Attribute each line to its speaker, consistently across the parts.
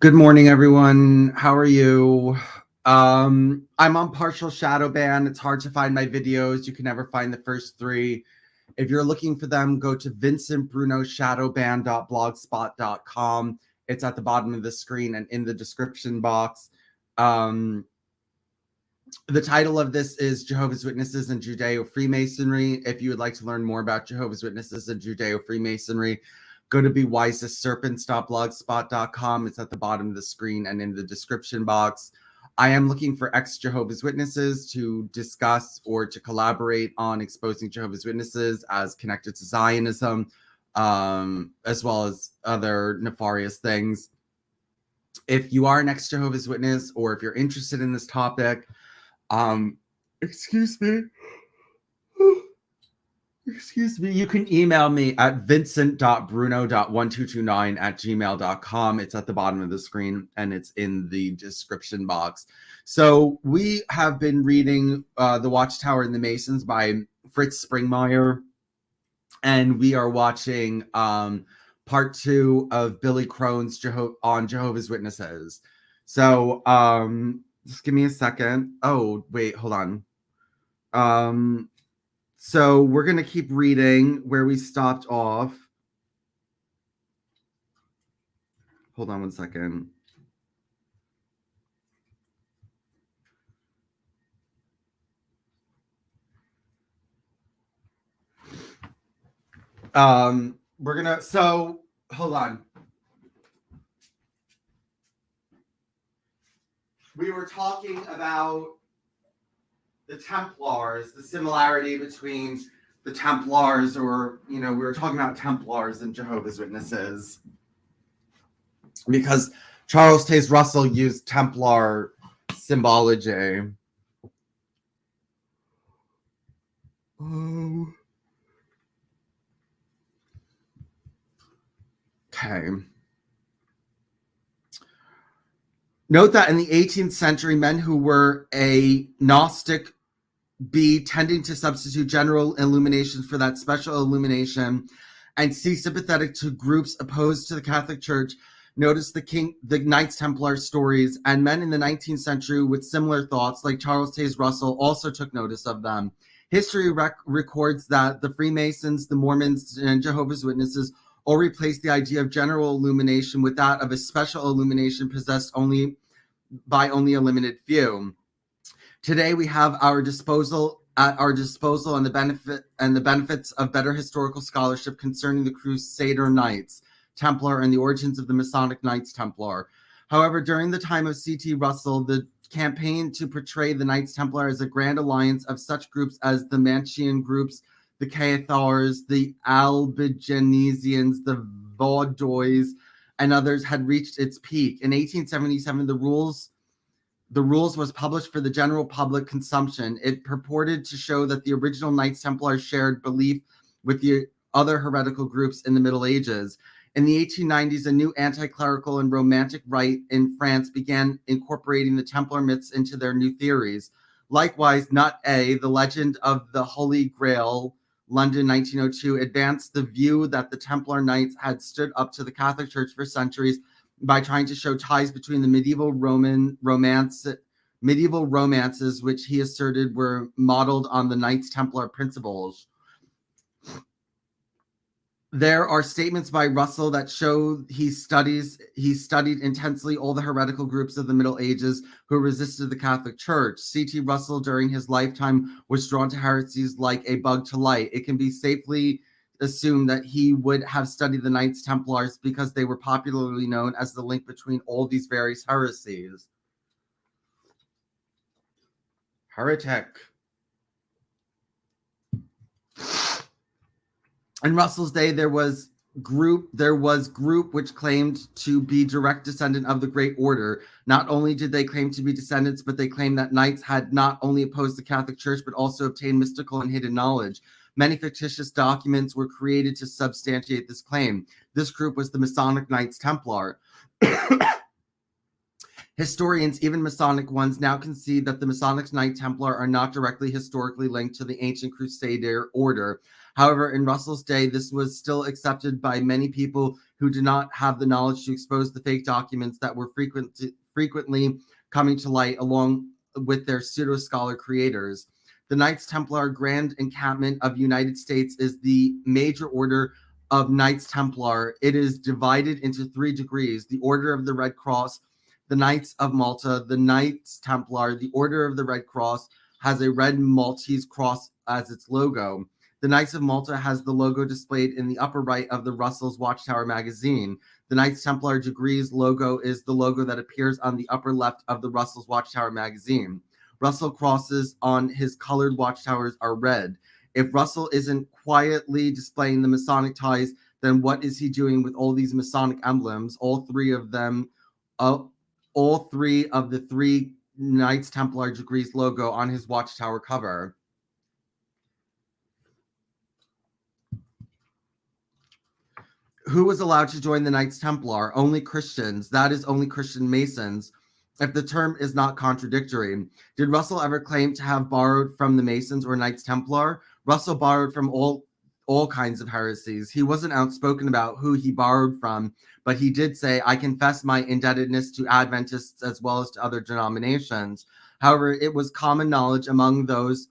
Speaker 1: Good morning, everyone. How are you? I'm on partial shadow ban. It's hard to find my videos. You can never find the first three. If you're looking for them, go to vincentbrunoshadowban.blogspot.com. It's at the bottom of the screen and in the description box. The title of this is Jehovah's Witnesses and Judeo-Freemasonry. If you would like to learn more about Jehovah's Witnesses and Judeo-Freemasonry, go to bewiseserpents.blogspot.com. It's at the bottom of the screen and in the description box. I am looking for ex-Jehovah's Witnesses to discuss or to collaborate on exposing Jehovah's Witnesses as connected to Zionism, as well as other nefarious things. If you are an ex-Jehovah's Witness or if you're interested in this topic, excuse me, you can email me at vincent.bruno.1229@gmail.com. It's at the bottom of the screen and it's in the description box. So we have been reading The Watchtower and the Masons by Fritz Springmeier, and we are watching part 2 of Billy Crone's on Jehovah's Witnesses. So just give me a second. Oh, wait, hold on. So we're going to keep reading where we stopped off. Hold on one second. Hold on. We were talking about the Templars, the similarity between the Templars, or, we were talking about Templars and Jehovah's Witnesses, because Charles Taze Russell used Templar symbology. Oh. Okay. Note that in the 18th century, men who were a Gnostic B tending to substitute general illumination for that special illumination and C sympathetic to groups opposed to the Catholic Church noticed the Knights Templar stories, and men in the 19th century with similar thoughts like Charles Taze Russell also took notice of them. History records that the Freemasons, the Mormons, and Jehovah's Witnesses all replaced the idea of general illumination with that of a special illumination possessed only by a limited few. Today we have at our disposal and the benefits of better historical scholarship concerning the Crusader Knights Templar and the origins of the Masonic Knights Templar. However, during the time of C.T. Russell, the campaign to portray the Knights Templar as a grand alliance of such groups as the Mantian groups, the Cathars, the Albigensians, the Vaudois, and others had reached its peak. In 1877, the rules was published for the general public consumption. It purported to show that the original Knights Templar shared belief with the other heretical groups in the Middle Ages. In the 1890s, a new anti-clerical and romantic right in France began incorporating the Templar myths into their new theories. Likewise, Nut A, The Legend of the Holy Grail, London, 1902, advanced the view that the Templar Knights had stood up to the Catholic Church for centuries by trying to show ties between the medieval romances, which he asserted were modeled on the Knights Templar principles. There are statements by Russell that show he studied intensely all the heretical groups of the Middle Ages who resisted the Catholic Church. C.T. Russell, during his lifetime, was drawn to heresies like a bug to light. It can be safely assumed that he would have studied the Knights Templars because they were popularly known as the link between all these various heresies. Heretic. In Russell's day, there was group which claimed to be direct descendant of the Great Order. Not only did they claim to be descendants, but they claimed that knights had not only opposed the Catholic Church, but also obtained mystical and hidden knowledge. Many fictitious documents were created to substantiate this claim. This group was the Masonic Knights Templar. Historians, even Masonic ones, now concede that the Masonic Knight Templar are not directly historically linked to the ancient Crusader order. However, in Russell's day, this was still accepted by many people who did not have the knowledge to expose the fake documents that were frequently coming to light along with their pseudo-scholar creators. The Knights Templar Grand Encampment of United States is the major order of Knights Templar. It is divided into 3 degrees: the Order of the Red Cross, the Knights of Malta, the Knights Templar. The Order of the Red Cross has a red Maltese cross as its logo. The Knights of Malta has the logo displayed in the upper right of the Russell's Watchtower magazine. The Knights Templar Degrees logo is the logo that appears on the upper left of the Russell's Watchtower magazine. Russell crosses on his colored watchtowers are red. If Russell isn't quietly displaying the Masonic ties, then what is he doing with all these Masonic emblems? All three of the 3 Knights Templar Degrees logo on his watchtower cover. Who was allowed to join the Knights Templar? Only Christians. That is, only Christian Masons, if the term is not contradictory. Did Russell ever claim to have borrowed from the Masons or Knights Templar? Russell borrowed from all kinds of heresies. He wasn't outspoken about who he borrowed from, but he did say, I confess my indebtedness to Adventists as well as to other denominations. However, it was common knowledge among those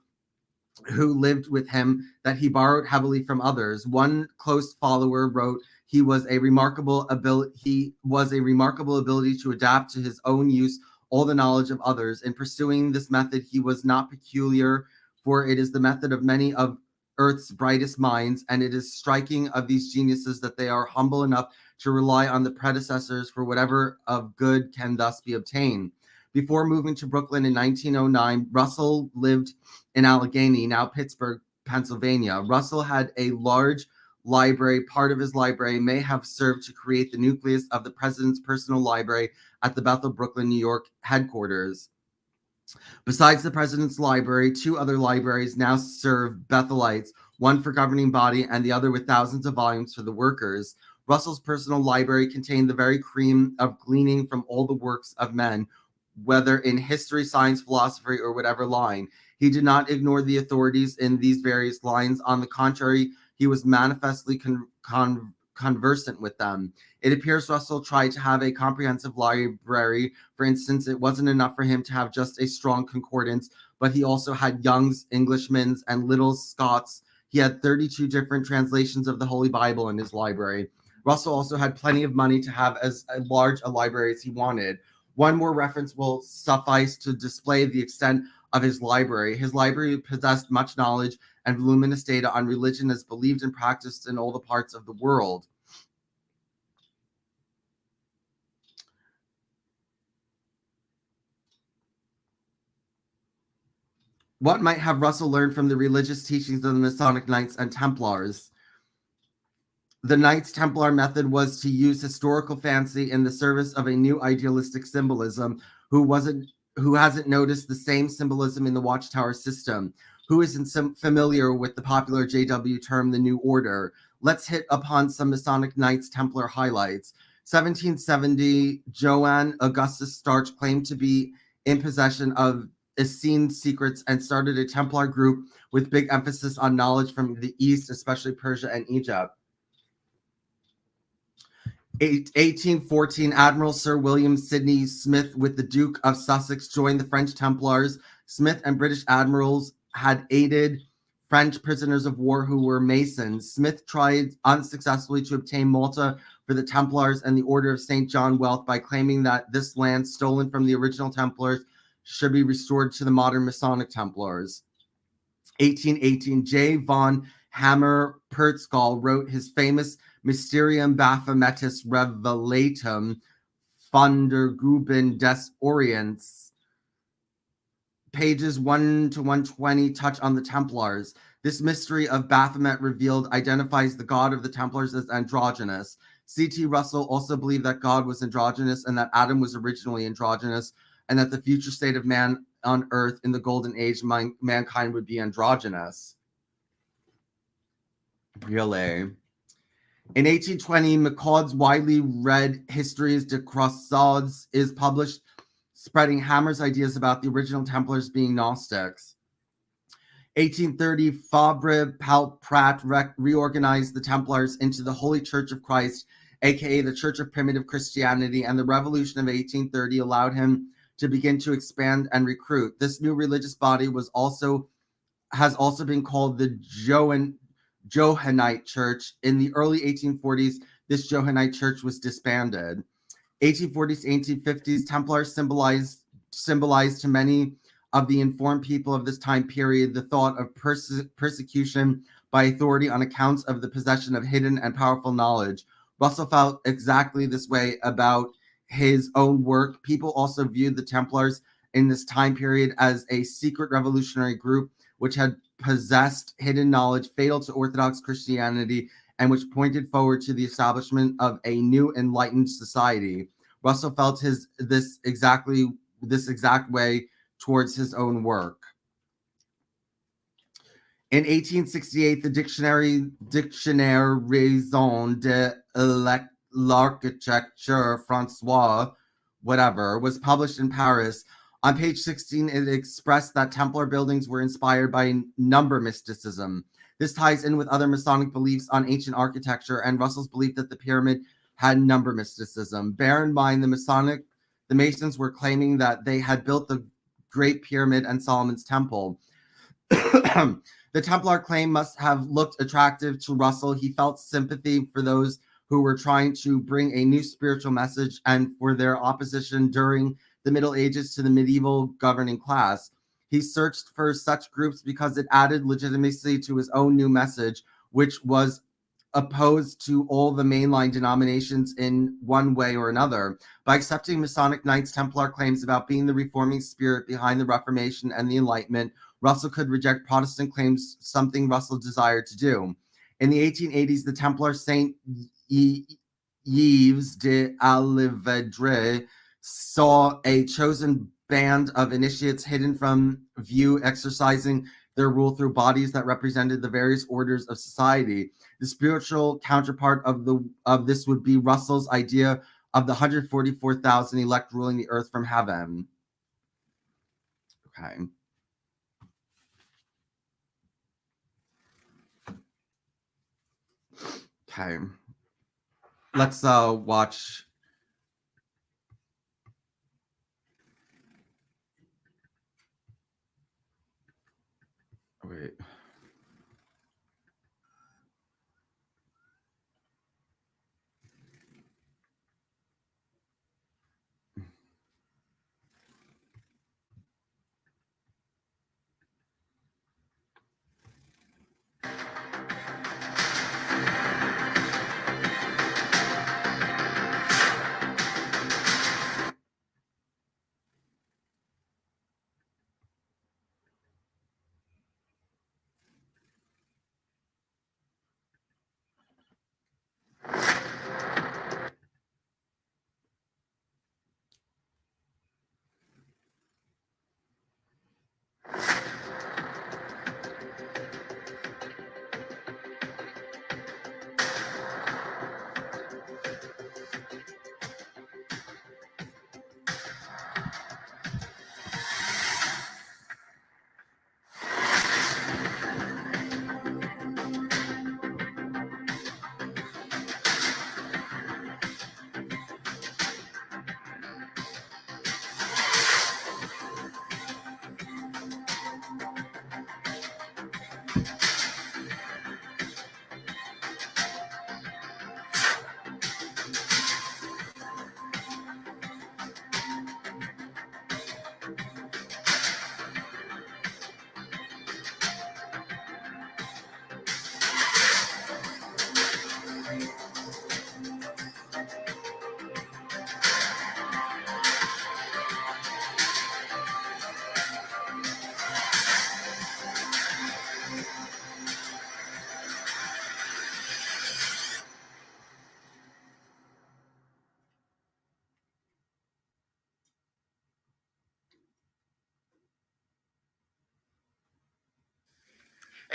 Speaker 1: who lived with him that he borrowed heavily from others. One close follower wrote, he was a remarkable ability to adapt to his own use all the knowledge of others. In pursuing this method, he was not peculiar, for it is the method of many of Earth's brightest minds, and it is striking of these geniuses that they are humble enough to rely on the predecessors for whatever of good can thus be obtained. Before moving to Brooklyn in 1909, Russell lived in Allegheny, now Pittsburgh, Pennsylvania. Russell had a large library. Part of his library may have served to create the nucleus of the president's personal library at the Bethel, Brooklyn, New York headquarters. Besides the president's library, 2 other libraries now serve Bethelites, one for governing body and the other with thousands of volumes for the workers. Russell's personal library contained the very cream of gleaning from all the works of men, whether in history, science, philosophy, or whatever line. He did not ignore the authorities in these various lines. On the contrary, he was manifestly conversant with them. It appears Russell tried to have a comprehensive library. For instance, it wasn't enough for him to have just a strong concordance, but he also had Young's, Englishman's, and Little's Scots. He had 32 different translations of the Holy Bible in his library. Russell also had plenty of money to have as large a library as he wanted. One more reference will suffice to display the extent of his library. His library possessed much knowledge and voluminous data on religion as believed and practiced in all the parts of the world. What might have Russell learned from the religious teachings of the Masonic Knights and Templars? The Knights Templar method was to use historical fancy in the service of a new idealistic symbolism. Who hasn't noticed the same symbolism in the Watchtower system? Who isn't familiar with the popular JW term, the New Order? Let's hit upon some Masonic Knights Templar highlights. 1770, Johann Augustus Starch claimed to be in possession of Essene secrets and started a Templar group with big emphasis on knowledge from the East, especially Persia and Egypt. 1814, Admiral Sir William Sidney Smith with the Duke of Sussex joined the French Templars. Smith and British admirals had aided French prisoners of war who were Masons. Smith tried unsuccessfully to obtain Malta for the Templars and the Order of St. John wealth by claiming that this land stolen from the original Templars should be restored to the modern Masonic Templars. 1818, J. von Hammer Pertzgall wrote his famous Mysterium Baphometus Revelatum Fundergruben des Orients. Pages 1 to 120 touch on the Templars. This mystery of Baphomet revealed identifies the God of the Templars as androgynous. C.T. Russell also believed that God was androgynous and that Adam was originally androgynous, and that the future state of man on earth in the golden age, mankind would be androgynous. Really? In 1820, McCaud's widely read Histories de Croisades is published, spreading Hammer's ideas about the original Templars being Gnostics. 1830, Fabre Pratt reorganized the Templars into the Holy Church of Christ, aka the Church of Primitive Christianity, and the Revolution of 1830 allowed him to begin to expand and recruit. This new religious body has also been called the Johannite Church. In the early 1840s, this Johannite Church was disbanded. 1840s to 1850s, Templars symbolized to many of the informed people of this time period the thought of persecution by authority on accounts of the possession of hidden and powerful knowledge. Russell felt exactly this way about his own work. People also viewed the Templars in this time period as a secret revolutionary group which had possessed hidden knowledge fatal to Orthodox Christianity and which pointed forward to the establishment of a new enlightened society. Russell felt this exact way towards his own work. In 1868, the Dictionnaire Raison de l'Architecture François, whatever, was published in Paris. On page 16, it expressed that Templar buildings were inspired by number mysticism. This ties in with other Masonic beliefs on ancient architecture and Russell's belief that the pyramid had number mysticism. Bear in mind, the Masons were claiming that they had built the Great Pyramid and Solomon's Temple. The Templar claim must have looked attractive to Russell. He felt sympathy for those who were trying to bring a new spiritual message and for their opposition during the Middle Ages to the medieval governing class. He searched for such groups because it added legitimacy to his own new message, which was opposed to all the mainline denominations in one way or another. By accepting Masonic Knights Templar claims about being the reforming spirit behind the Reformation and the Enlightenment, Russell could reject Protestant claims, something Russell desired to do. In the 1880s, the Templar Saint Yves de Alivedre saw a chosen band of initiates hidden from view exercising their rule through bodies that represented the various orders of society. The spiritual counterpart of this would be Russell's idea of the 144,000 elect ruling the earth from heaven. Okay. Okay. Let's watch. Wait.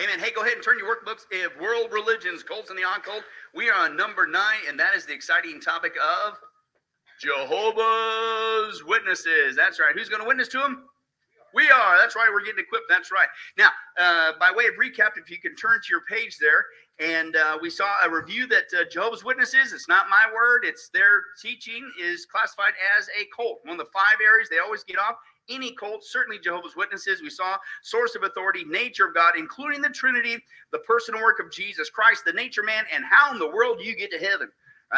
Speaker 2: Amen. Hey, go ahead and turn your workbooks. If world religions, cults, and the occult, we are on number 9, and that is the exciting topic of Jehovah's Witnesses. That's right. Who's going to witness to them? We are. That's right. We're getting equipped. That's right. Now, by way of recap, if you can turn to your page there, And we saw a review that Jehovah's Witnesses, it's not my word, it's their teaching, is classified as a cult. One of the 5 areas they always get off. Any cult, certainly Jehovah's Witnesses. We saw source of authority, nature of God, including the Trinity, the person and work of Jesus Christ, the nature man, and how in the world do you get to heaven?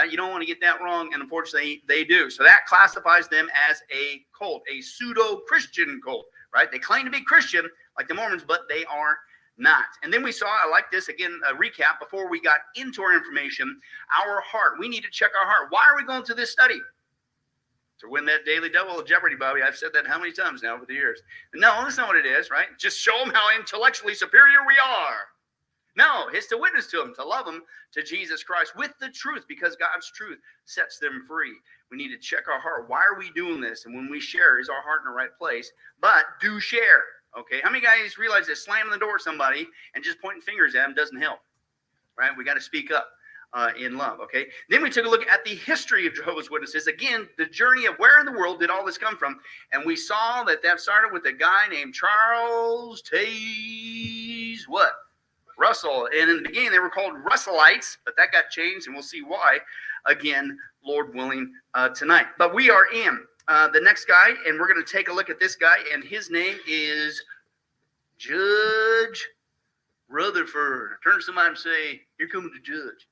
Speaker 2: You don't want to get that wrong, and unfortunately they do. So that classifies them as a cult, a pseudo-Christian cult, right? They claim to be Christian like the Mormons, but they are not. And then we saw, I like this, again, a recap before we got into our information, our heart. We need to check our heart. Why are we going through this study? To win that daily double of Jeopardy, Bobby. I've said that how many times now over the years? No, that's not what it is, right? Just show them how intellectually superior we are. No, it's to witness to them, to love them, to Jesus Christ with the truth, because God's truth sets them free. We need to check our heart. Why are we doing this? And when we share, is our heart in the right place? But do share. Okay, how many guys realize that slamming the door at somebody and just pointing fingers at them doesn't help, right? We got to speak up in love, okay? Then we took a look at the history of Jehovah's Witnesses. Again, the journey of where in the world did all this come from? And we saw that started with a guy named Charles Taze, what? Russell. And in the beginning, they were called Russellites, but that got changed, and we'll see why, again, Lord willing, tonight. But we are in the next guy, and we're going to take a look at this guy, and his name is Judge Rutherford. Turn to somebody and say, here comes the judge.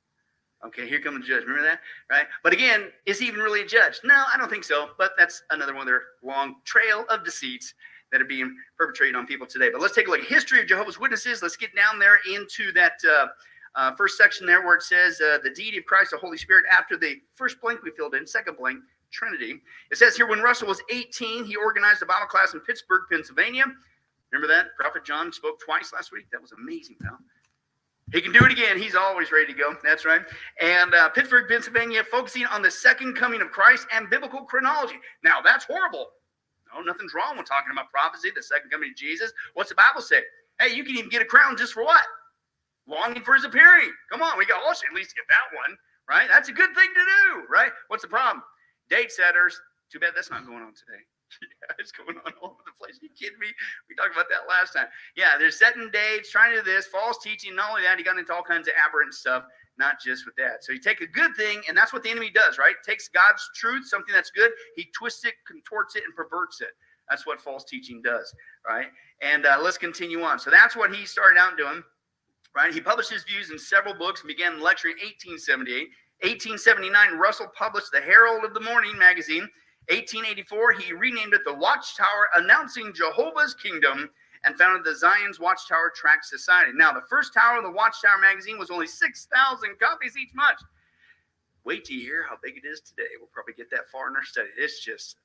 Speaker 2: Okay, here comes the judge. Remember that? Right? But again, is he even really a judge? No, I don't think so. But that's another one of their long trail of deceits that are being perpetrated on people today. But let's take a look at history of Jehovah's Witnesses. Let's get down there into that first section there where it says the deity of Christ, the Holy Spirit, after the first blank we filled in, second blank, Trinity. It says here, when Russell was 18, he organized a Bible class in Pittsburgh, Pennsylvania. Remember that? Prophet John spoke twice last week. That was amazing, pal. He can do it again. He's always ready to go. That's right. And Pittsburgh, Pennsylvania, focusing on the second coming of Christ and biblical chronology. Now, that's horrible. No, nothing's wrong with talking about prophecy, the second coming of Jesus. What's the Bible say? Hey, you can even get a crown just for what? Longing for his appearing. Come on, we got all at least get that one, right? That's a good thing to do, right? What's the problem? Date setters. Too bad that's not going on today. Yeah, it's going on all over the place. Are you kidding me? We talked about that last time. Yeah, they're setting dates, trying to do this, false teaching. Not only that, he got into all kinds of aberrant stuff, not just with that. So you take a good thing, and that's what the enemy does, right? Takes God's truth, something that's good, he twists it, contorts it, and perverts it. That's what false teaching does, right? And let's continue on. So that's what he started out doing, right? He published his views in several books and began lecturing in 1878. 1879, Russell published the Herald of the Morning magazine. 1884, he renamed it the Watchtower, announcing Jehovah's Kingdom, and founded the Zion's Watchtower Tract Society. Now, the first tower of the Watchtower magazine was only 6,000 copies each month. Wait till you hear how big it is today. We'll probably get that far in our study. It's just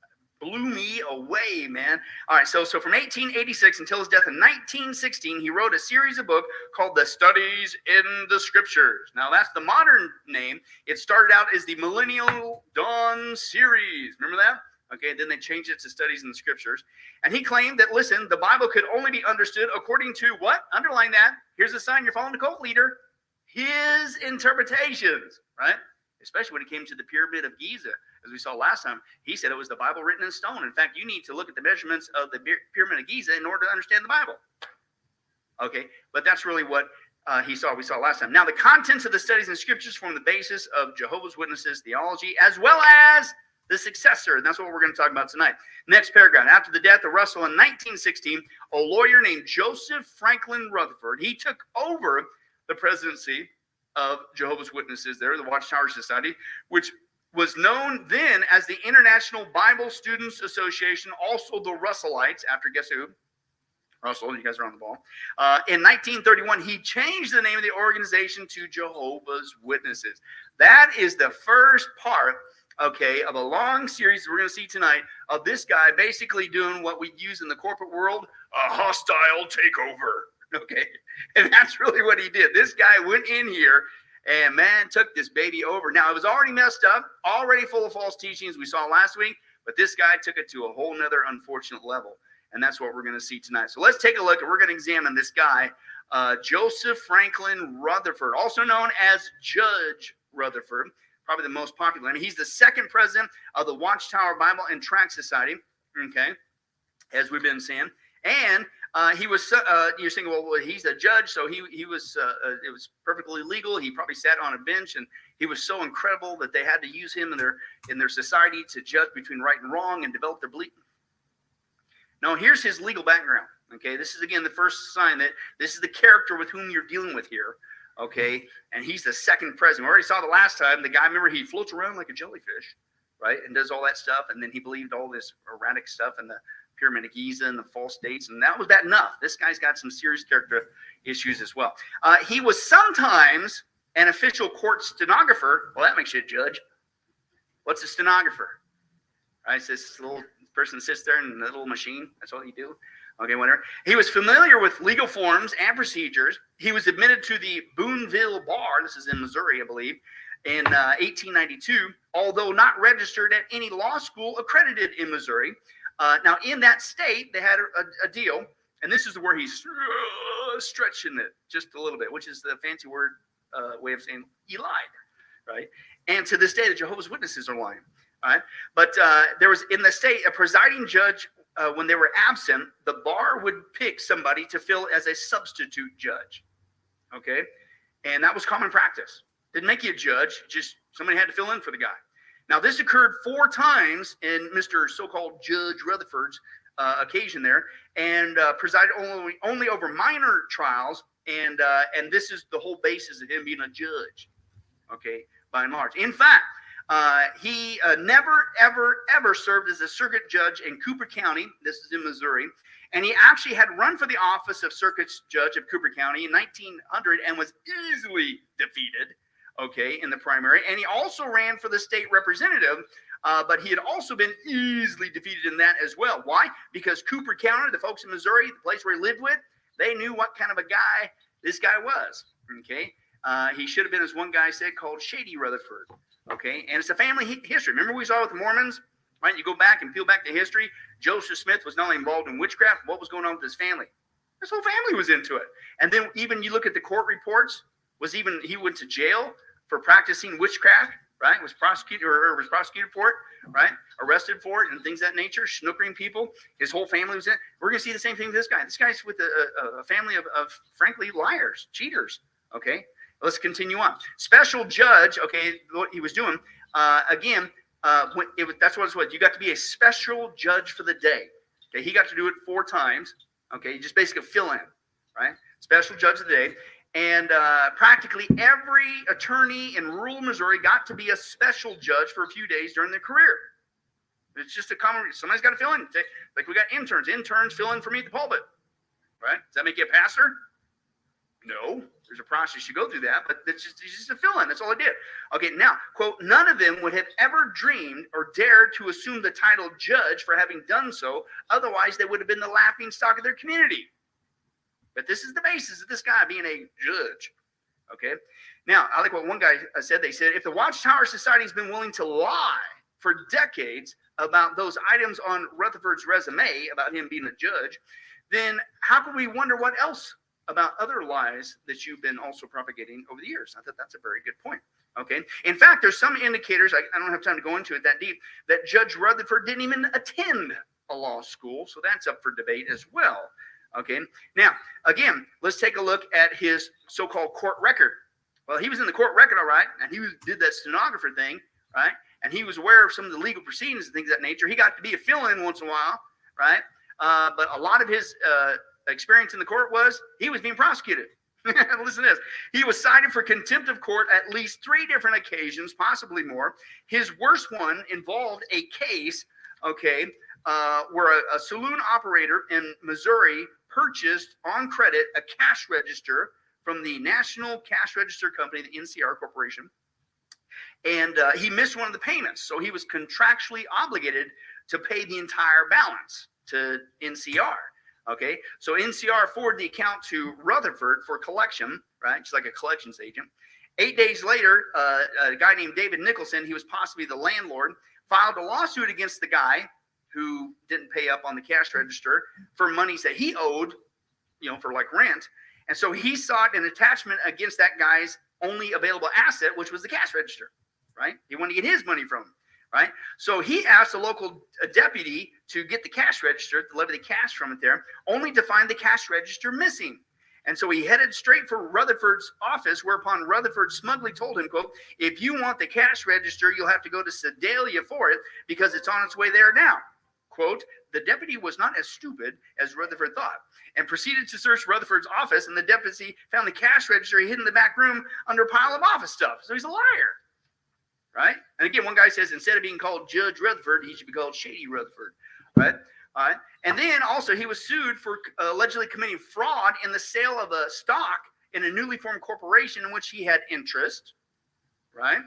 Speaker 2: blew me away, man. All right, so from 1886 until his death in 1916, he wrote a series of books called The Studies in the Scriptures. Now, that's the modern name. It started out as the Millennial Dawn series. Remember that? Okay, then they changed it to Studies in the Scriptures. And he claimed that, listen, the Bible could only be understood according to what? Underline that. Here's a sign you're following the cult leader. His interpretations, right? Especially when it came to the Pyramid of Giza. As we saw last time, he said it was the Bible written in stone. In fact, you need to look at the measurements of the Pyramid of Giza in order to understand the Bible. Okay, but that's really what we saw last time. Now, the contents of the Studies in Scriptures form the basis of Jehovah's Witnesses theology, as well as the successor. And that's what we're going to talk about tonight. Next paragraph. After the death of Russell in 1916, a lawyer named Joseph Franklin Rutherford, he took over the presidency of Jehovah's Witnesses there, the Watchtower Society, which was known then as the International Bible Students Association, also the Russellites, after guess who? Russell, you guys are on the ball. In 1931, he changed the name of the organization to Jehovah's Witnesses. That is the first part, okay, of a long series we're going to see tonight of this guy basically doing what we use in the corporate world, a hostile takeover, okay? And that's really what he did. This guy went in here and, man, took this baby over. Now, it was already messed up, already full of false teachings we saw last week, but this guy took it to a whole nother unfortunate level, and that's what we're going to see tonight. So let's take a look, and we're going to examine this guy, Joseph Franklin Rutherford, also known as Judge Rutherford, probably the most popular. I mean, he's the second president of the Watchtower Bible and Tract Society, okay, as we've been saying. And He was, you're saying, well, he's a judge, so he was, it was perfectly legal. He probably sat on a bench, and he was so incredible that they had to use him in their society to judge between right and wrong and develop their belief. Now, here's his legal background. Okay, this is again the first sign that this is the character with whom you're dealing with here. Okay, and he's the second president. We already saw the last time. The guy, remember, he floats around like a jellyfish, right, and does all that stuff, and then he believed all this erratic stuff and the Pyramid of Giza and the false dates, and that was bad enough. This guy's got some serious character issues as well. He was sometimes an official court stenographer. Well, that makes you a judge. What's a stenographer? Right, it's this little person sits there in the little machine. That's all you do. Okay, whatever. He was familiar with legal forms and procedures. He was admitted to the Boonville Bar. This is in Missouri, I believe, in 1892, although not registered at any law school accredited in Missouri. Now, in that state, they had a deal, and this is where he's stretching it just a little bit, which is the fancy word way of saying he lied, right? And to this day, the Jehovah's Witnesses are lying, right? But there was, in the state, a presiding judge, when they were absent, the bar would pick somebody to fill as a substitute judge, okay? And that was common practice. Didn't make you a judge, just somebody had to fill in for the guy. Now, this occurred 4 times in Mr. so-called Judge Rutherford's occasion there, and presided only over minor trials, and this is the whole basis of him being a judge, okay, by and large. In fact, he never, ever served as a circuit judge in Cooper County. This is in Missouri, and he actually had run for the office of circuit judge of Cooper County in 1900 and was easily defeated, okay, in the primary. And he also ran for the state representative, but he had also been easily defeated in that as well. Why? Because Cooper County, the folks in Missouri, the place where he lived with, they knew what kind of a guy this guy was, okay? He should have been, as one guy said, called Shady Rutherford, okay? And it's a family history. Remember we saw with the Mormons, right? You go back and peel back the history. Joseph Smith was not only involved in witchcraft, what was going on with his family? His whole family was into it. And then even you look at the court reports, he went to jail for practicing witchcraft, right? Was prosecuted for it, right? Arrested for it and things of that nature, snookering people. His whole family was in it. We're going to see the same thing with this guy. This guy's with a family of frankly, liars, cheaters, okay? Let's continue on. Special judge, okay, what he was doing, again, that's what it was. You got to be a special judge for the day. Okay, he got to do it 4 times. Okay, you just basically fill in, right? Special judge of the day. And practically every attorney in rural Missouri got to be a special judge for a few days during their career. It's just a common, somebody's got to fill in. Like we got interns. Interns fill in for me at the pulpit, right? Does that make you a pastor? No. There's a process you go through that, but it's just a fill in. That's all I did. Okay, now, quote, none of them would have ever dreamed or dared to assume the title judge for having done so. Otherwise, they would have been the laughing stock of their community. But this is the basis of this guy being a judge. Okay. Now, I like what one guy said. They said, if the Watchtower Society has been willing to lie for decades about those items on Rutherford's resume about him being a judge, then how can we wonder what else about other lies that you've been also propagating over the years? I thought that's a very good point. Okay. In fact, there's some indicators, I don't have time to go into it that deep, that Judge Rutherford didn't even attend a law school. So that's up for debate as well. Okay. Now, again, let's take a look at his so-called court record. Well, he was in the court record, all right, and he did that stenographer thing, right? And he was aware of some of the legal proceedings and things of that nature. He got to be a fill-in once in a while, right? But a lot of his experience in the court was he was being prosecuted. Listen to this. He was cited for contempt of court at least 3 different occasions, possibly more. His worst one involved a case, okay, where a saloon operator in Missouri purchased on credit a cash register from the National Cash Register Company, the NCR Corporation, and he missed one of the payments. So he was contractually obligated to pay the entire balance to NCR. Okay, so NCR forwarded the account to Rutherford for collection, right? Just like a collections agent. 8 days later, a guy named David Nicholson, he was possibly the landlord, filed a lawsuit against the guy who didn't pay up on the cash register for monies that he owed, for like rent. And so he sought an attachment against that guy's only available asset, which was the cash register, right? He wanted to get his money from him, right? So he asked a local deputy to get the cash register, to levy the cash from it there, only to find the cash register missing. And so he headed straight for Rutherford's office, whereupon Rutherford smugly told him, quote, if you want the cash register, you'll have to go to Sedalia for it because it's on its way there now. Quote, the deputy was not as stupid as Rutherford thought and proceeded to search Rutherford's office, and the deputy found the cash register hidden in the back room under a pile of office stuff. So he's a liar, right? And again, one guy says instead of being called Judge Rutherford, he should be called Shady Rutherford, right? All right. And then also he was sued for allegedly committing fraud in the sale of a stock in a newly formed corporation in which he had interest, right?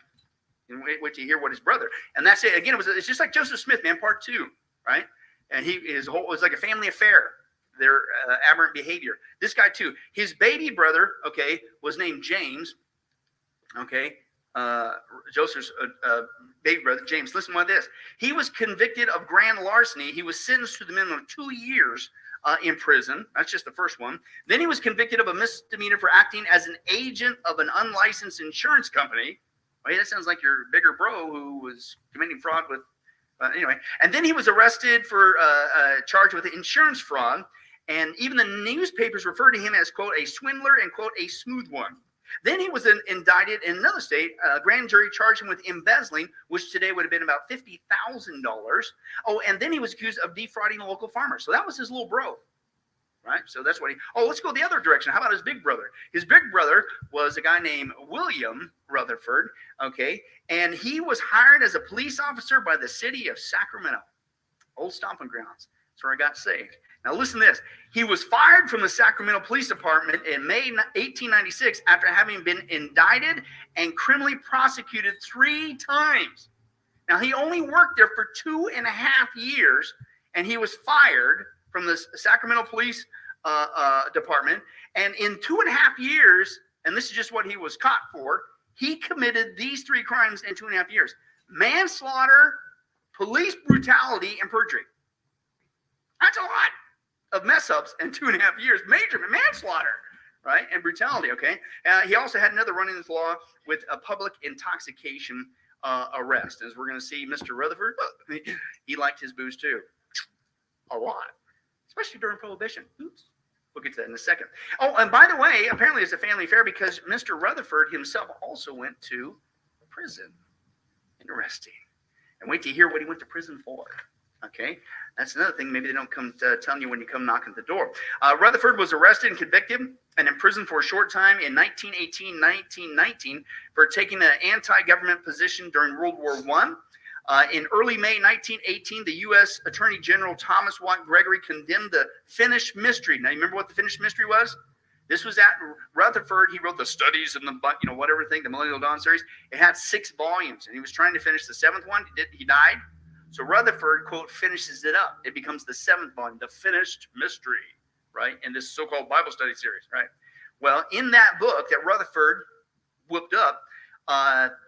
Speaker 2: And wait till you hear what his brother. And that's it. Again, it's just like Joseph Smith, man, part 2, right? And it was like a family affair, their aberrant behavior. This guy too, his baby brother, okay, was named James, okay, Joseph's baby brother, James. Listen to this. He was convicted of grand larceny. He was sentenced to the minimum of 2 years in prison. That's just the first one. Then he was convicted of a misdemeanor for acting as an agent of an unlicensed insurance company. Well, hey, that sounds like your bigger bro who was committing fraud with, anyway. And then he was arrested for charged with insurance fraud. And even the newspapers refer to him as, quote, a swindler and, quote, a smooth one. Then he was indicted in another state. A grand jury charged him with embezzling, which today would have been about $50,000. Oh, and then he was accused of defrauding a local farmer. So that was his little bro, right? So that's what he. Oh, let's go the other direction. How about his big brother? His big brother was a guy named William Rutherford, okay? And he was hired as a police officer by the city of Sacramento, old stomping grounds. That's where I got saved. Now listen to this. He was fired from the Sacramento Police Department in May 1896 after having been indicted and criminally prosecuted 3 times. Now he only worked there for 2.5 years, and he was fired from the Sacramento Police Department. And in 2.5 years, and this is just what he was caught for, he committed these 3 crimes in 2.5 years: manslaughter, police brutality, and perjury. That's a lot of mess ups in 2.5 years. Major manslaughter, right? And brutality, okay? He also had another run in his law with a public intoxication arrest. As we're going to see, Mr. Rutherford, he liked his booze too. A lot. Especially during Prohibition. Oops. We'll get to that in a second. Oh, and by the way, apparently it's a family affair because Mr. Rutherford himself also went to prison. Interesting. And wait to hear what he went to prison for. Okay, that's another thing. Maybe they don't come telling you when you come knocking at the door. Rutherford was arrested and convicted and imprisoned for a short time in 1918-1919 for taking an anti-government position during World War I. In early May 1918, the U.S. Attorney General Thomas Watt Gregory condemned the Finnish Mystery. Now, you remember what the Finnish Mystery was? This was at Rutherford. He wrote the Studies and the, whatever thing, the Millennial Dawn series. It had 6 volumes, and he was trying to finish the 7th one. He died. So Rutherford, quote, finishes it up. It becomes the 7th volume, the Finished Mystery, right? In this so-called Bible study series, right? Well, in that book that Rutherford whipped up,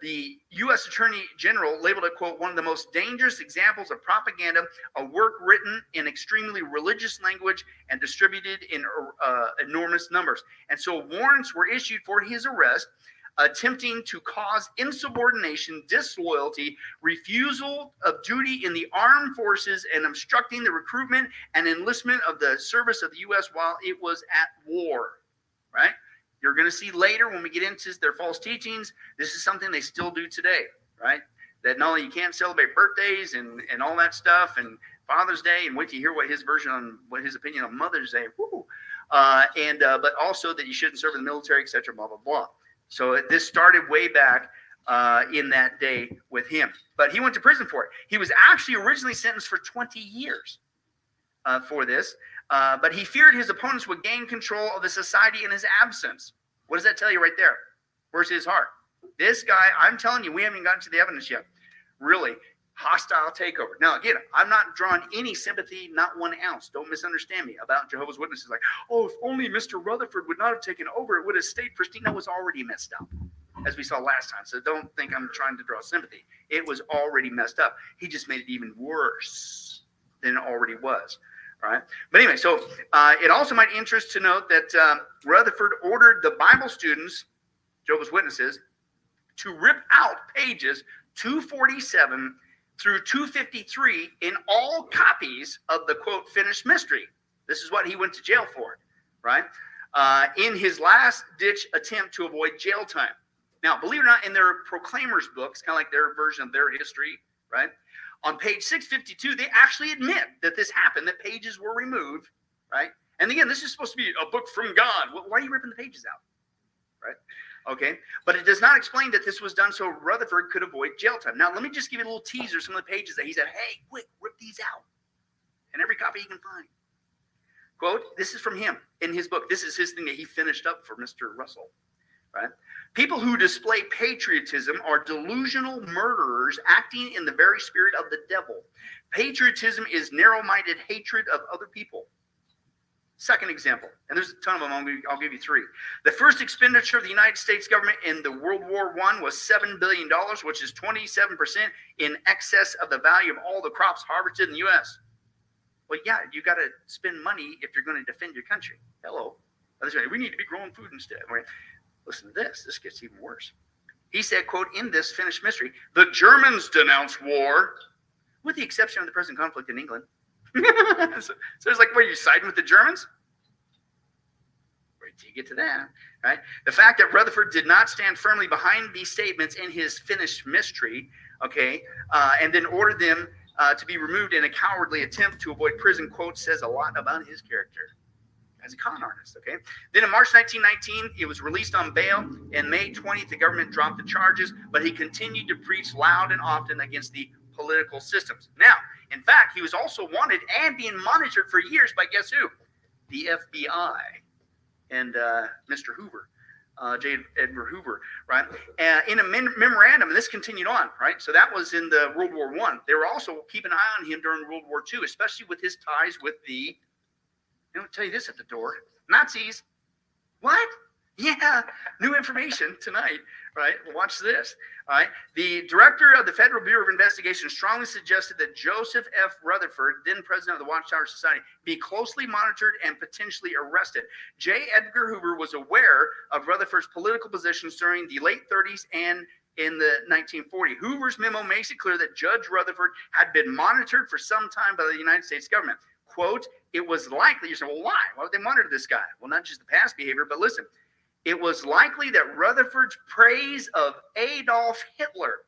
Speaker 2: the U.S. Attorney General labeled it, quote, one of the most dangerous examples of propaganda, a work written in extremely religious language and distributed in enormous numbers. And so warrants were issued for his arrest, attempting to cause insubordination, disloyalty, refusal of duty in the armed forces, and obstructing the recruitment and enlistment of the service of the U.S. while it was at war, right? You're going to see later when we get into their false teachings, this is something they still do today, right? That not only you can't celebrate birthdays and all that stuff and Father's Day, and wait to hear what his opinion on Mother's Day, but also that you shouldn't serve in the military, etc., blah, blah, blah. So this started way back in that day with him. But he went to prison for it. He was actually originally sentenced for 20 years for this. But he feared his opponents would gain control of the society in his absence. What does that tell you right there? Where's his heart? This guy, I'm telling you, we haven't even gotten to the evidence yet. Really hostile takeover. Now, again, I'm not drawing any sympathy, not 1 ounce. Don't misunderstand me about Jehovah's Witnesses. Like, oh, if only Mr. Rutherford would not have taken over, it would have stayed pristine. That was already messed up, as we saw last time. So don't think I'm trying to draw sympathy. It was already messed up. He just made it even worse than it already was. All right. But anyway, so it also might interest to note that Rutherford ordered the Bible students, Jehovah's Witnesses, to rip out pages 247 through 253 in all copies of the, quote, finished mystery. This is what he went to jail for, right? In his last-ditch attempt to avoid jail time. Now, believe it or not, in their proclaimers books, kind of like their version of their history, right? On page 652, they actually admit that this happened, that pages were removed, right? And again, this is supposed to be a book from God. Why are you ripping the pages out, right? Okay, but it does not explain that this was done so Rutherford could avoid jail time. Now, let me just give you a little teaser, some of the pages that he said, hey, quick, rip these out. And every copy you can find. Quote, this is from him in his book. This is his thing that he finished up for Mr. Russell, right? People who display patriotism are delusional murderers acting in the very spirit of the devil. Patriotism is narrow-minded hatred of other people. Second example, and there's a ton of them, I'll give you three. The first expenditure of the United States government in the World War I was $7 billion, which is 27% in excess of the value of all the crops harvested in the U.S. Well, yeah, you got to spend money if you're going to defend your country. Hello. We need to be growing food instead. Right? Listen to this. This gets even worse. He said, quote, in this finished mystery, the Germans denounced war, with the exception of the present conflict in England. So it's like, what, are you siding with the Germans? Wait till you get to that, right? The fact that Rutherford did not stand firmly behind these statements in his finished mystery, okay, and then ordered them to be removed in a cowardly attempt to avoid prison, quote, says a lot about his character as a con artist, okay? Then in March 1919, he was released on bail, and May 20th, the government dropped the charges, but he continued to preach loud and often against the political systems. Now, in fact, he was also wanted and being monitored for years by guess who? The FBI and Mr. Hoover, J. Edgar Hoover, right? In a memorandum, and this continued on, right? So that was in the World War I. They were also keeping an eye on him during World War II, especially with his ties with the, I'll tell you this at the door, Nazis. What? Yeah, new information tonight, right? Watch this, all right? The director of the Federal Bureau of Investigation strongly suggested that Joseph F. Rutherford, then president of the Watchtower Society, be closely monitored and potentially arrested. J. Edgar Hoover was aware of Rutherford's political positions during the late 30s and in the 1940s. Hoover's memo makes it clear that Judge Rutherford had been monitored for some time by the United States government. Quote, it was likely, you say, well, why? Why would they monitor this guy? Well, not just the past behavior, but listen, it was likely that Rutherford's praise of Adolf Hitler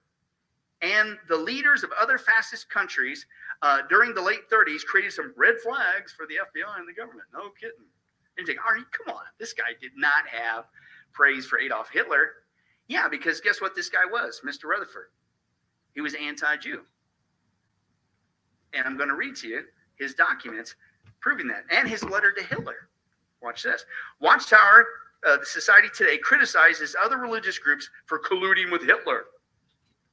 Speaker 2: and the leaders of other fascist countries during the late 30s created some red flags for the FBI and the government. No kidding. And you think, Arnie, come on. This guy did not have praise for Adolf Hitler. Yeah, because guess what this guy was, Mr. Rutherford? He was anti-Jew. And I'm going to read to you his documents proving that, and his letter to Hitler. Watch this. Watchtower, the society today, criticizes other religious groups for colluding with Hitler.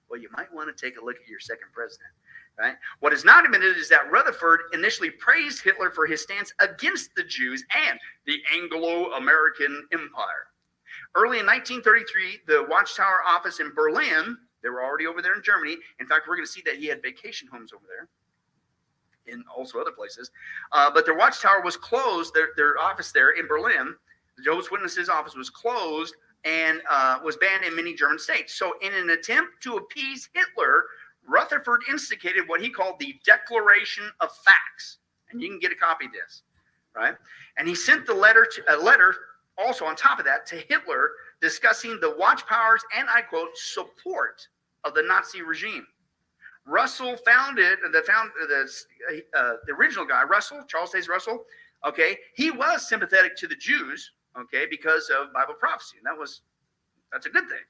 Speaker 2: Well, you might want to take a look at your second president, right? What is not admitted is that Rutherford initially praised Hitler for his stance against the Jews and the Anglo-American Empire. Early in 1933, the Watchtower office in Berlin, they were already over there in Germany. In fact, we're going to see that he had vacation homes over there and also other places. But their Watchtower was closed, their office there in Berlin. The Jehovah's Witnesses office was closed and was banned in many German states. So in an attempt to appease Hitler, Rutherford instigated what he called the Declaration of Facts. And you can get a copy of this, right? And he sent a letter also on top of that to Hitler discussing the watch powers and, I quote, support of the Nazi regime. Russell the original guy, Russell, Charles Taze Russell, okay, he was sympathetic to the Jews, okay, because of Bible prophecy. And that's a good thing.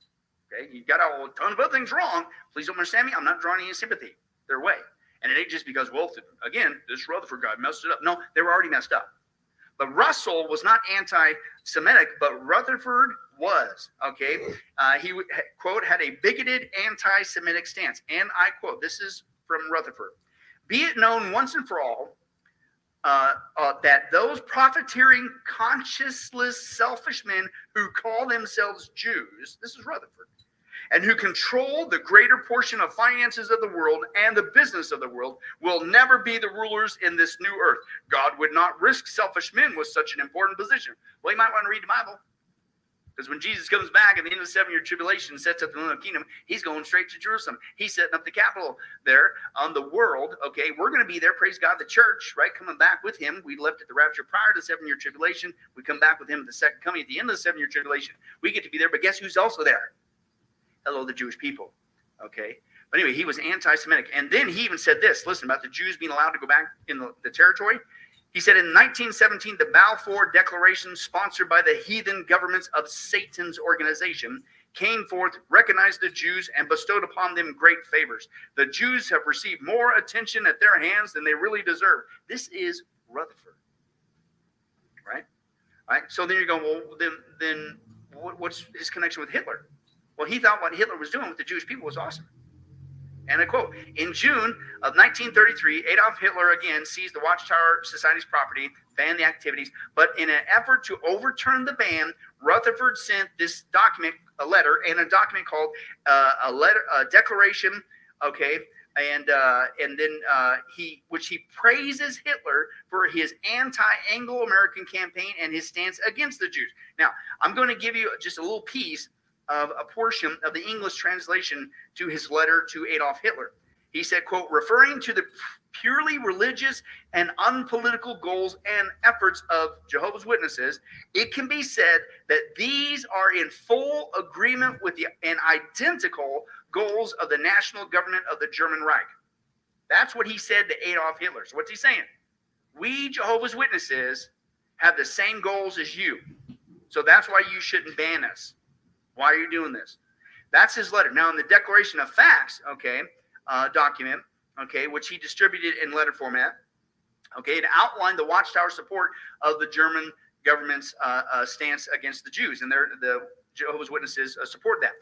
Speaker 2: Okay, you got a ton of other things wrong. Please don't understand me. I'm not drawing any sympathy their way. And it ain't just because, well, again, this Rutherford guy messed it up. No, they were already messed up. But Russell was not anti-Semitic, but Rutherford was, okay? He, quote, had a bigoted anti-Semitic stance. And I quote, this is from Rutherford. Be it known once and for all that those profiteering, conscienceless, selfish men who call themselves Jews, this is Rutherford, and who control the greater portion of finances of the world and the business of the world will never be the rulers in this new earth. God would not risk selfish men with such an important position. Well, you might want to read the Bible. Because when Jesus comes back at the end of the 7-year tribulation and sets up the millennial kingdom, he's going straight to Jerusalem. He's setting up the capital there on the world. Okay, we're going to be there, praise God, the church, right, coming back with him. We left at the rapture prior to the 7-year tribulation. We come back with him at the second coming at the end of the 7-year tribulation. We get to be there, but guess who's also there? Hello, the Jewish people. Okay, but anyway, he was anti-Semitic. And then he even said this, listen, about the Jews being allowed to go back in the territory. He said in 1917, the Balfour Declaration, sponsored by the heathen governments of Satan's organization, came forth, recognized the Jews, and bestowed upon them great favors. The Jews have received more attention at their hands than they really deserve. This is Rutherford, right? Right. So then you're going, well, then what's his connection with Hitler? Well, he thought what Hitler was doing with the Jewish people was awesome. And I quote, in June of 1933, Adolf Hitler again seized the Watchtower Society's property, banned the activities, but in an effort to overturn the ban, Rutherford sent this document, a letter, and a document called a declaration, okay, and then he praises Hitler for his anti-Anglo-American campaign and his stance against the Jews. Now, I'm going to give you just a little piece of a portion of the English translation to his letter to Adolf Hitler. He said, quote, referring to the purely religious and unpolitical goals and efforts of Jehovah's Witnesses, it can be said that these are in full agreement with and identical goals of the national government of the German Reich. That's what he said to Adolf Hitler. So what's he saying? We Jehovah's Witnesses have the same goals as you. So that's why you shouldn't ban us. Why are you doing this? That's his letter. Now, in the Declaration of Facts, okay, document, okay, which he distributed in letter format, okay, it outlined the Watchtower support of the German government's stance against the Jews, and the Jehovah's Witnesses support that.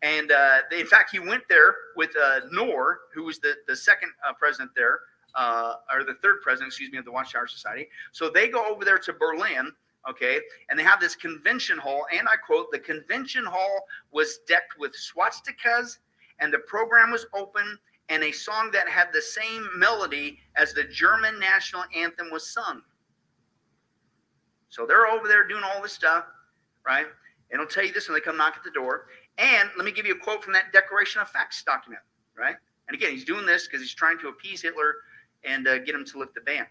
Speaker 2: And in fact, he went there with Knorr, who was the second president there, or the third president, excuse me, of the Watchtower Society. So they go over there to Berlin. Okay, and they have this convention hall, and I quote, the convention hall was decked with swastikas, and the program was open, and a song that had the same melody as the German national anthem was sung. So they're over there doing all this stuff, right? And I'll tell you this when they come knock at the door. And let me give you a quote from that Declaration of Facts document, right? And again, he's doing this because he's trying to appease Hitler and get him to lift the ban.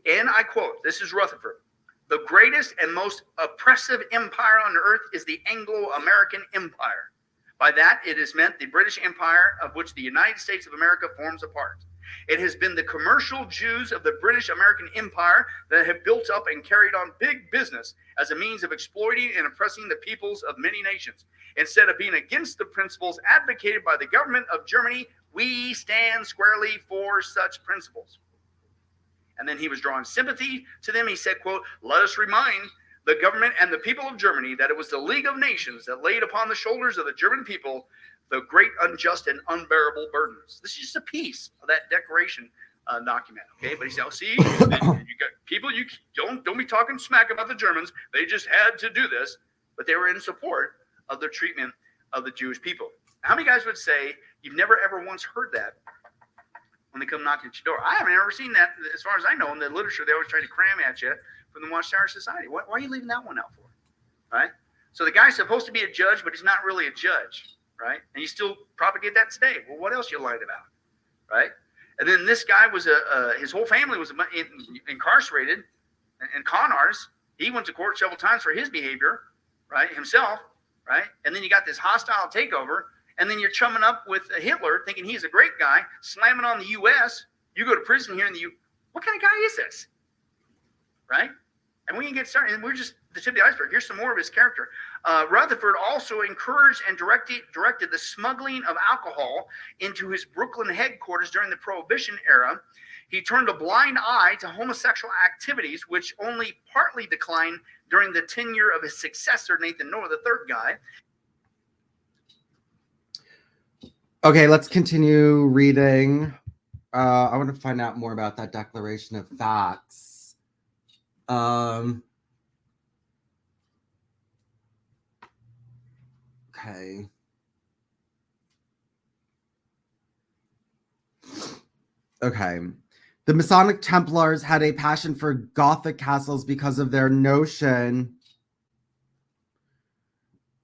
Speaker 2: And I quote, this is Rutherford. The greatest and most oppressive empire on earth is the Anglo-American Empire. By that, it is meant the British Empire, of which the United States of America forms a part. It has been the commercial Jews of the British American Empire that have built up and carried on big business as a means of exploiting and oppressing the peoples of many nations. Instead of being against the principles advocated by the government of Germany, we stand squarely for such principles. And then he was drawing sympathy to them. He said, quote, let us remind the government and the people of Germany that it was the League of Nations that laid upon the shoulders of the German people the great unjust and unbearable burdens. This is just a piece of that declaration document. Okay, but he said, oh, see, you got people, you don't be talking smack about the Germans. They just had to do this, but they were in support of the treatment of the Jewish people. How many guys would say you've never ever once heard that when they come knocking at your door? I haven't ever seen that, as far as I know, in the literature. They always try to cram at you from the Watchtower Society. Why are you leaving that one out for? Right? So the guy's supposed to be a judge, but he's not really a judge, right? And you still propagate that today. Well, what else you lied about, right? And then this guy was his whole family was incarcerated and con artists. He went to court several times for his behavior, right? Himself, right? And then you got this hostile takeover. And then you're chumming up with Hitler, thinking he's a great guy, slamming on the U.S. You go to prison here in the U.S. What kind of guy is this? Right? And we can get started. And we're just the tip of the iceberg. Here's some more of his character. Rutherford also encouraged and directed the smuggling of alcohol into his Brooklyn headquarters during the Prohibition era. He turned a blind eye to homosexual activities, which only partly declined during the tenure of his successor, Nathan Noah, the third guy.
Speaker 1: Okay, let's continue reading. I want to find out more about that Declaration of Facts. Okay. Okay. The Masonic Templars had a passion for Gothic castles because of their notion